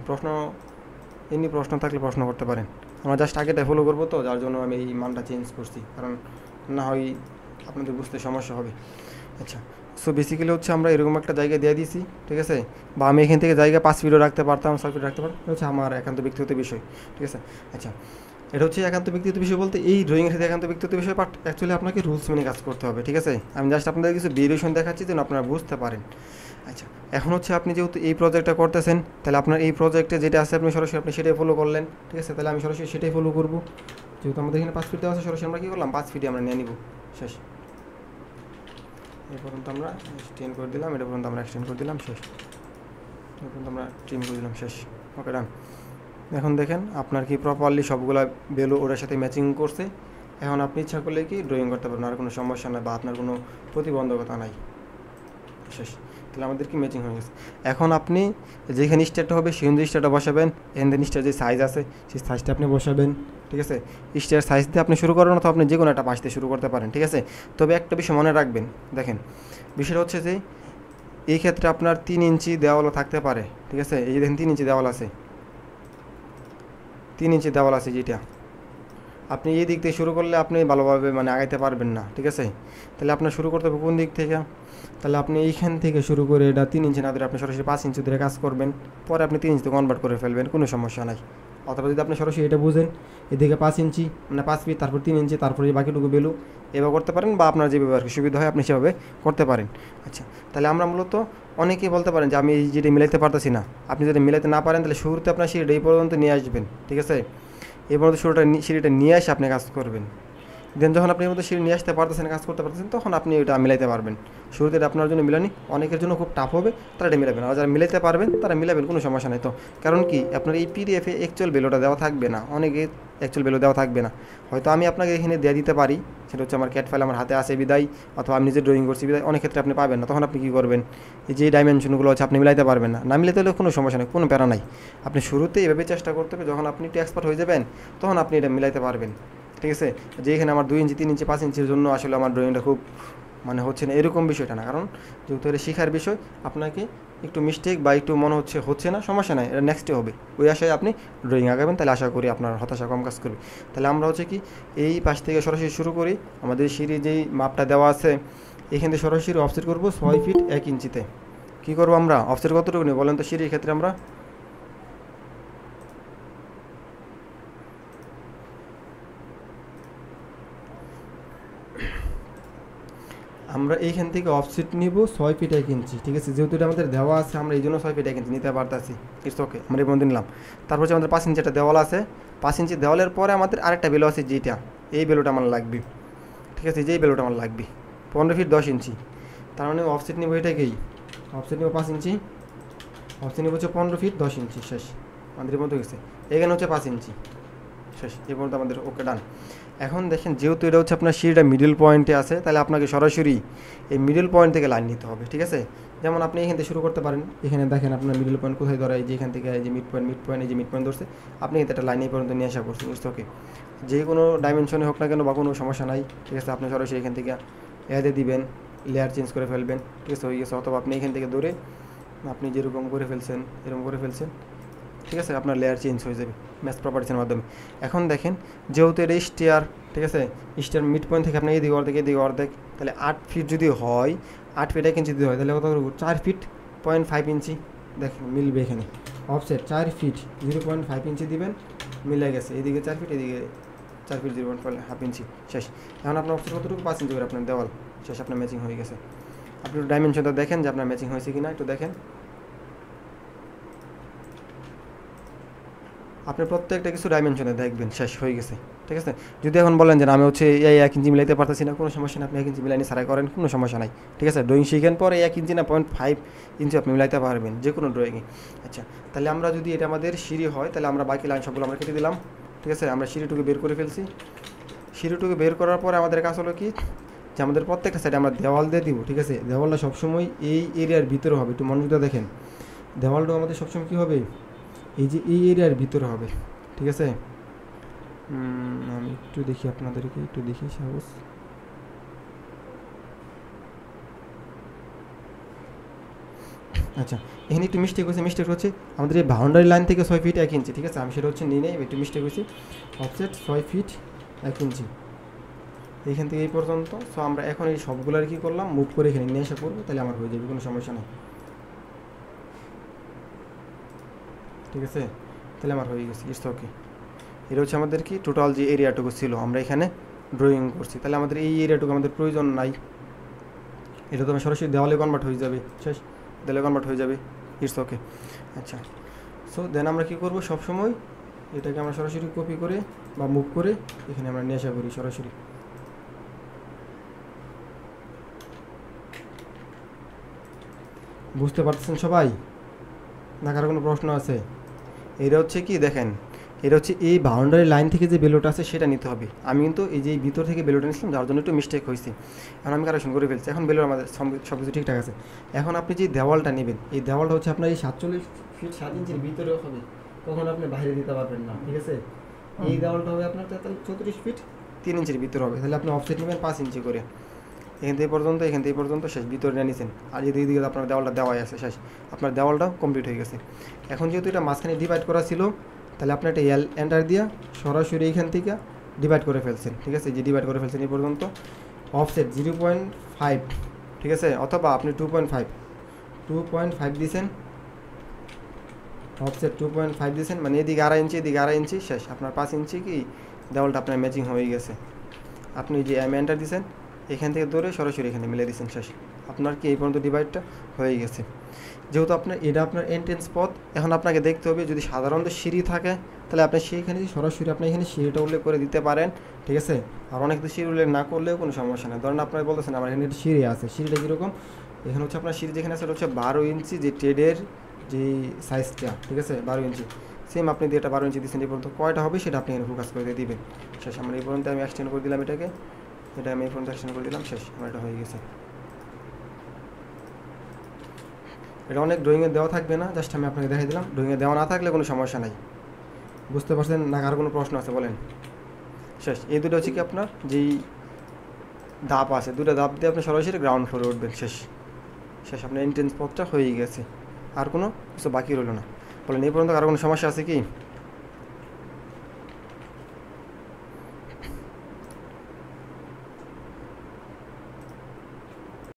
এমনি প্রশ্ন থাকলে প্রশ্ন করতে পারেন। আমরা জাস্ট আগেটাই ফলো করবো, তো যার জন্য আমি এই মানটা চেঞ্জ করছি, কারণ না হয় আপনাদের বুঝতে সমস্যা হবে। আচ্ছা, সো বেসিক্যালি হচ্ছে আমরা এরকম একটা জায়গা দিয়ে দিয়েছি, ঠিক আছে? বা আমি এখান থেকে জায়গা 5 ফিটও রাখতে পারতাম, 6 ফিট রাখতে পারতাম, এটা হচ্ছে আমার একান্ত ব্যক্তিগত বিষয়, ঠিক আছে? আচ্ছা, এটা হচ্ছে একান্ত ব্যক্তিগত বিষয় বলতে এই ড্রয়িংয়ের সাথে একান্ত ব্যক্তিগত বিষয়, বাট অ্যাকচুয়ালি আপনাকে রুলস মেনে কাজ করতে হবে, ঠিক আছে? আমি জাস্ট আপনাদের কিছু ভেরিয়েশন দেখাচ্ছি যেন আপনারা বুঝতে পারেন। আচ্ছা, এখন হচ্ছে আপনি যেহেতু এই প্রজেক্টটা করতেছেন, তাহলে আপনার এই প্রজেক্টে যেটা আছে আপনি সরাসরি আপনি সেটাই ফলো করলেন, ঠিক আছে? তাহলে আমি সরাসরি সেটাই ফলো করবো। যেহেতু আমাদের এখানে 5 ফিট দেওয়া আছে, সরাসরি আমরা কী করলাম, 5 ফিটে আমরা নিয়ে নিব, শেষ। এই পর্যন্ত আমরা এক্সটেন্ড করে দিলাম, এটা পর্যন্ত আমরা এক্সটেন্ড করে দিলাম, শেষ। এই পর্যন্ত আমরা ট্রিম করে দিলাম, শেষ। ওকে, ডান। এখন দেখেন আপনার কি প্রপারলি সবগুলা ভ্যালু ওটার সাথে ম্যাচিং করছে। এখন আপনি ইচ্ছা করলে কি ড্রয়িং করতে পারবেন, আর কোনো সমস্যা নাই বা আপনার কোনো প্রতিবন্ধকতা নাই, শেষ। তাহলে আমাদের কি ম্যাচিং হয়ে গেছে। এখন আপনি যেখানে স্টেয়ারটা হবে সেই অনুযায়ী স্টেয়ারটা বসাবেন, এন্ড দেন স্টেয়ার যে সাইজ আছে সেই সাইজটা আপনি বসাবেন, ঠিক আছে? স্টেয়ার সাইজ দিয়ে আপনি শুরু করেন, অথবা আপনি যে কোনো একটা পাশ দিয়ে শুরু করতে পারেন, ঠিক আছে? তবে একটা বিষয় মনে রাখবেন, দেখেন বিষয়টা হচ্ছে যে এই ক্ষেত্রে আপনার 3 ইঞ্চি দেওয়ালও থাকতে পারে, ঠিক আছে? এই যে দেখেন 3 ইঞ্চি দেওয়াল আছে, 3 ইঞ্চি দেওয়াল আছে, যেটা আপনি এই দিক থেকে শুরু করলে আপনি ভালোভাবে মানে আগাইতে পারবেন না, ঠিক আছে? তাহলে আপনার শুরু করতে হবে কোন দিক থেকে, তাহলে আপনি এইখান থেকে শুরু করে এটা 3 ইঞ্চি না ধরে আপনি সরাসরি 5 ইঞ্চি ধরে কাজ করবেন, পরে আপনি 3 ইঞ্চিতে কনভার্ট করে ফেলবেন, কোনো সমস্যা নাই। অথবা যদি আপনি সরাসরি এটা বুঝেন, এদিকে 5 ইঞ্চি মানে 5 ফিট, তারপর 3 ইঞ্চি, তারপরে বাকিটুকু বেলু, এভাবে করতে পারেন, বা আপনার যে ব্যবহার সুবিধা হয় আপনি সেভাবে করতে পারেন। আচ্ছা, তাহলে আমরা মূলত অনেকেই বলতে পারেন যে আমি এই যেটা মিলাইতে পারতেছি না। আপনি যদি মিলাইতে না পারেন, তাহলে শুরুতে আপনার সিঁড়িটা এই পর্যন্ত নিয়ে আসবেন, ঠিক আছে? এই পর্যন্ত সিঁড়িটা নিয়ে এসে আপনি কাজ করবেন। দেন যখন আপনি মধ্যে সিঁড়ি নিয়ে আসতে পারতেছেন, কাজ করতে পারতেছেন, তখন আপনি এটা মিলাইতে পারবেন। শুরুতে এটা আপনার জন্য মিলানি অনেকের জন্য খুব টাফ হবে, তারা এটা মিলাবেন। আর যারা মিলাইতে পারবেন তারা মিলাবেন, কোনো সমস্যা নেই। তো কারণ কি, আপনার এই পিডিএফে অ্যাকচুয়াল ভ্যালুটা দেওয়া থাকবে না, অনেকে অ্যাকচুয়াল ভ্যালু দেওয়া থাকবে না। হয়তো আমি আপনাকে এখানে দিয়ে দিতে পারি, সেটা হচ্ছে আমার ক্যাট ফাইল আমার হাতে আসে বিদায়, অথবা আমি নিজে ড্রয়িং করছি বিদায়, অনেক ক্ষেত্রে আপনি পাবেন না। তখন আপনি কী করবেন, এই যে ডাইমেনশনগুলো আছে আপনি মিলাইতে পারবেন না, না মিলাতে হলে কোনো সমস্যা নেই, কোনো প্যারা নাই। আপনি শুরুতে এভাবে চেষ্টা করতে হবে, যখন আপনি একটু এক্সপার্ট হয়ে যাবেন তখন আপনি এটা মিলাইতে পারবেন, ঠিক আছে? যে এখানে আমার 2 ইঞ্চি 3 ইঞ্চি 5 ইঞ্চির জন্য আসলে আমার ড্রয়িংটা খুব মানে হচ্ছে না এরকম বিষয়টা না, কারণ যেহেতু এটা শেখার বিষয় আপনাকে একটু মিস্টেক বা একটু মনে হচ্ছে না, সমস্যা নাই, এটা নেক্সটে হবে, ওই আশায় আপনি ড্রয়িং আগাবেন, তাহলে আশা করি আপনার হতাশা কম কাজ করবে। তাহলে আমরা হচ্ছে কি এই পাশ থেকে সরাসরি শুরু করি, আমাদের সিঁড়ি যেই মাপটা দেওয়া আছে এখান থেকে সরাসরি অফসেট করবো 6 ফিট 1 ইঞ্চিতে। কী করবো আমরা, অফসেট কতটুকু নিই বলেন তো সিঁড়ির ক্ষেত্রে? আমরা এইখান থেকে অফসেট নিব 6 ফিট 1 ইঞ্চি, ঠিক আছে, যেহেতু এটা আমাদের দেওয়া আছে আমরা এই জন্য 6 ফিট 1 ইঞ্চি নিতে পারতেছি, ইটস ওকে, আমরা এই পর্যন্ত নিলাম। তারপর হচ্ছে আমাদের 5 ইঞ্চি একটা দেওয়াল আছে, 5 ইঞ্চি দেওয়ালের পরে আমাদের আরেকটা বেলো আছে যেটা, এই বেলোটা আমার লাগবে, ঠিক আছে, যেই বেলোটা আমার লাগবে 15 ফিট 10 ইঞ্চি। তার মানে অফসেট নিব এটাকেই, অফসেট নিব 5 ইঞ্চি, অফসেট নিব হচ্ছে 15 ফিট 10 ইঞ্চি, শেষ, আমাদের এই পর্যন্ত গেছে। এখানে হচ্ছে 5 ইঞ্চি, শেষ, এই পর্যন্ত আমাদের ওকে ডান। এখন দেখেন যেহেতু এটা হচ্ছে আপনার সিঁড়িটা মিডল পয়েন্টে আছে, তাহলে আপনাকে সরাসরি এই মিডল পয়েন্ট থেকে লাইন নিতে হবে, ঠিক আছে। যেমন আপনি এখান থেকে শুরু করতে পারেন, এখানে দেখেন আপনার মিডল পয়েন্ট কোথায় ধরা, এই যে এখান থেকে এই যে মিড পয়েন্ট এই যে মিড পয়েন্ট ধরছে, আপনি কিন্তু একটা লাইন এই পর্যন্ত নিয়ে আসা করছেন, ইটস ওকে, যে কোনো ডাইমেনশনে হোক না কেন বা কোনো সমস্যা নাই, ঠিক আছে। আপনি সরাসরি এখান থেকে এতে দিবেন, লেয়ার চেঞ্জ করে ফেলবেন, ঠিক আছে, হয়ে গেছে। অথবা আপনি এখান থেকে ধরে আপনি যেরকম করে ফেলছেন এরকম করে ফেলছেন, ঠিক আছে, আপনার লেয়ার চেঞ্জ হয়ে যাবে ম্যাথ প্রপার্টিসের মাধ্যমে। এখন দেখেন যেহেতু এটা স্টেয়ার, ঠিক আছে, স্টেয়ার মিড পয়েন্ট থেকে আপনি এদিকে অর্ধেক, তাহলে 8 ফিট যদি হয়, 8 ফিট 1 ইঞ্চি যদি হয়, তাহলে কত 4 ফিট 0.5 ইঞ্চি, দেখেন মিলবে এখানে। অফসেট 4 ফিট 0.5 ইঞ্চি দিবেন, মিলে গেছে, এদিকে 4 ফিট এদিকে 4 ফিট 0.5 ইঞ্চি, শেষ। এখন আপনার অফসেট কতটুকু 5 ইঞ্চি করে আপনার দেওয়াল, শেষ, আপনার ম্যাচিং হয়ে গেছে। আপনি ডাইমেনশনটা দেখেন যে আপনার ম্যাচিং হয়েছে কি না, একটু দেখেন। আপনি প্রত্যেকটা কিছু ডাইমেনশনে দেখবেন, শেষ হয়ে গেছে, ঠিক আছে। যদি এখন বলেন যে আমি হচ্ছে এই 1 ইঞ্চি মিলাইতে পারতেছি না, কোনো সমস্যা না, আপনি 1 ইঞ্চি মিলাইনি সারাই করেন, কোনো সমস্যা নাই, ঠিক আছে। ড্রয়িং শিখেন পরে 1 ইঞ্চি না 0.5 ইঞ্চি আপনি মিলাইতে পারবেন যে কোনো ড্রয়িংয়ে। আচ্ছা, তাহলে আমরা যদি এটা আমাদের সিঁড়ি হয়, তাহলে আমরা বাকি লাইন সবগুলো আমরা কেটে দিলাম, ঠিক আছে। আমরা সিঁড়িটুকু বের করে ফেলছি, সিঁড়িটুকু বের করার পরে আমাদের কাজ হলো কি, যে আমাদের প্রত্যেকটা সাইডে আমরা দেওয়াল দিয়ে দিব, ঠিক আছে। দেওয়ালটা সবসময় এই এরিয়ার ভিতরে হবে, একটু মনোযোগ দিয়ে দেখেন, দেওয়ালটা আমাদের সবসময় কী হবে, এই যে এই এরিয়ার ভিতরে হবে, ঠিক আছে। আমি একটু দেখি, আপনাদেরকে একটু দেখি সাহস, আচ্ছা, এখানে একটু মিস্টেক হচ্ছে আমাদের এই বাউন্ডারি লাইন থেকে 6 ফিট 1 ইঞ্চি, ঠিক আছে, আমি সেটা হচ্ছে নিয়ে নেই, একটু মিস্টেক হয়েছে, অফসেট 6 ফিট 1 ইঞ্চি এইখান থেকে এই পর্যন্ত। সো আমরা এখন এই সবগুলোর কী করলাম, মুভ করে এখানে নিয়ে আসা করবো, তাহলে আমার হয়ে যাবে, কোনো সমস্যা নেই, ঠিক আছে, তাহলে আমার হয়ে গেছে, ইটস ওকে। এটা হচ্ছে আমাদের কি টোটাল যে এরিয়াটুকু ছিল আমরা এখানে ড্রয়িং করছি, তাহলে আমাদের এই এরিয়াটুকু আমাদের প্রয়োজন নাই, এটা তো সরাসরি দেওয়ালে কনভার্ট হয়ে যাবে, শেষ, দেওয়ালে কনভার্ট হয়ে যাবে, ইটস ওকে। আচ্ছা, সো দেন আমরা কী করবো, সবসময় এটাকে আমরা সরাসরি কপি করে বা মুভ করে এখানে আমরা নিয়ে আসা করি সরাসরি। বুঝতে পারছেন সবাই, না কারো কোনো প্রশ্ন আছে? এটা হচ্ছে কি দেখেন, এটা হচ্ছে এই বাউন্ডারি লাইন থেকে যে বেলোটা আছে সেটা নিতে হবে। আমি কিন্তু এই যে ভিতর থেকে বেলোটা নিয়েছিলাম, যার জন্য একটু মিস্টেক হয়েছে, এখন আমি কারেকশন করে ফেলছি। এখন বেলো আমাদের সব কিছু ঠিকঠাক আছে। এখন আপনি যে দেওয়ালটা নেবেন, এই দেওয়ালটা হচ্ছে আপনার এই 47 ফিট 7 ইঞ্চির ভিতরেও হবে, তখন আপনি বাইরে দিতে পারবেন না, ঠিক আছে। এই দেওয়ালটা হবে আপনার 34 ফিট 3 ইঞ্চির ভিতরে হবে, তাহলে আপনি অফসেট নেবেন 5 ইঞ্চি করে, এখান থেকে পর্যন্ত শেষ, ভিতরে নিয়ে নিছেন। আর যদি দিকে আপনার দেওয়ালটা দেওয়াই আছে, শেষ, আপনার দেওয়ালটা কমপ্লিট হয়ে গেছে। এখন যেহেতু এটা মাঝখানে ডিভাইড করা ছিল, তাহলে আপনি একটা এন্টার দিয়া সরাসরি এইখান থেকে ডিভাইড করে ফেলছেন, ঠিক আছে, যে ডিভাইড করে ফেলছেন এই পর্যন্ত। অফসেট 0.5, ঠিক আছে, অথবা আপনি 2.5 দিয়েছেন, অফসেট 2.5 দিয়েছেন, মানে এদিকে 2.5 ইঞ্চি এদিকে 2.5 ইঞ্চি, শেষ, আপনার 5 ইঞ্চি কি দেওয়ালটা আপনার ম্যাচিং হয়ে গেছে। আপনি যে এন্টার দিয়েছেন, এখান থেকে ধরে সরাসরি এখানে মিলে দিয়েছেন, শেষ, আপনার কি এই পর্যন্ত ডিভাইডটা হয়ে গেছে। যেহেতু আপনার এটা আপনার এন্ট্রেন্স পথ, এখন আপনাকে দেখতে হবে যদি সাধারণত সিঁড়ি থাকে, তাহলে আপনি সেইখানে সরাসরি আপনি এখানে সিঁড়িটা উল্লেখ করে দিতে পারেন, ঠিক আছে। আর অনেক তো সিঁড়ি উল্লেখ না করলেও কোনো সমস্যা নেই। ধরেন আপনার বলতেছেন আমার এখানে একটা সিঁড়ি আছে, সিঁড়িটা কীরকম, এখানে হচ্ছে আপনার সিঁড়ি যেখানে আছে এটা হচ্ছে 12 ইঞ্চি, যে টেডের যে সাইজটা, ঠিক আছে, 12 ইঞ্চি, সেম আপনি দিয়ে এটা 12 ইঞ্চি দিচ্ছেন, এই পর্যন্ত কয়টা হবে সেটা আপনি এখানে ফোকাস করে দিয়ে দিবেন, শেষ। আমরা এই পর্যন্ত আমি এক্সটেন্ড করে দিলাম এটাকে, এটা আমি এই পর্যন্ত এক্সটেন্ড করে দিলাম, শেষ, আমার এটা হয়ে গেছে। এটা অনেক ড্রয়িংয়ে দেওয়া থাকবে না, জাস্ট আমি আপনাকে দেখাই দিলাম, ড্রয়িংয়ে দেওয়া না থাকলে কোনো সমস্যা নাই। বুঝতে পারছেন না, কার কোনো প্রশ্ন আছে বলেন? শেষ, এই দুটো হচ্ছে কি আপনার যেই ধাপ আছে, দুটো ধাপ দিয়ে আপনি সরাসরি গ্রাউন্ড ফ্লোরে উঠবেন। শেষ শেষ আপনার এন্ট্রেন্স পথটা হয়ে গেছে, আর কোনো কিছু বাকি রইল না। বলেন এই পর্যন্ত আর কোনো সমস্যা আছে কি?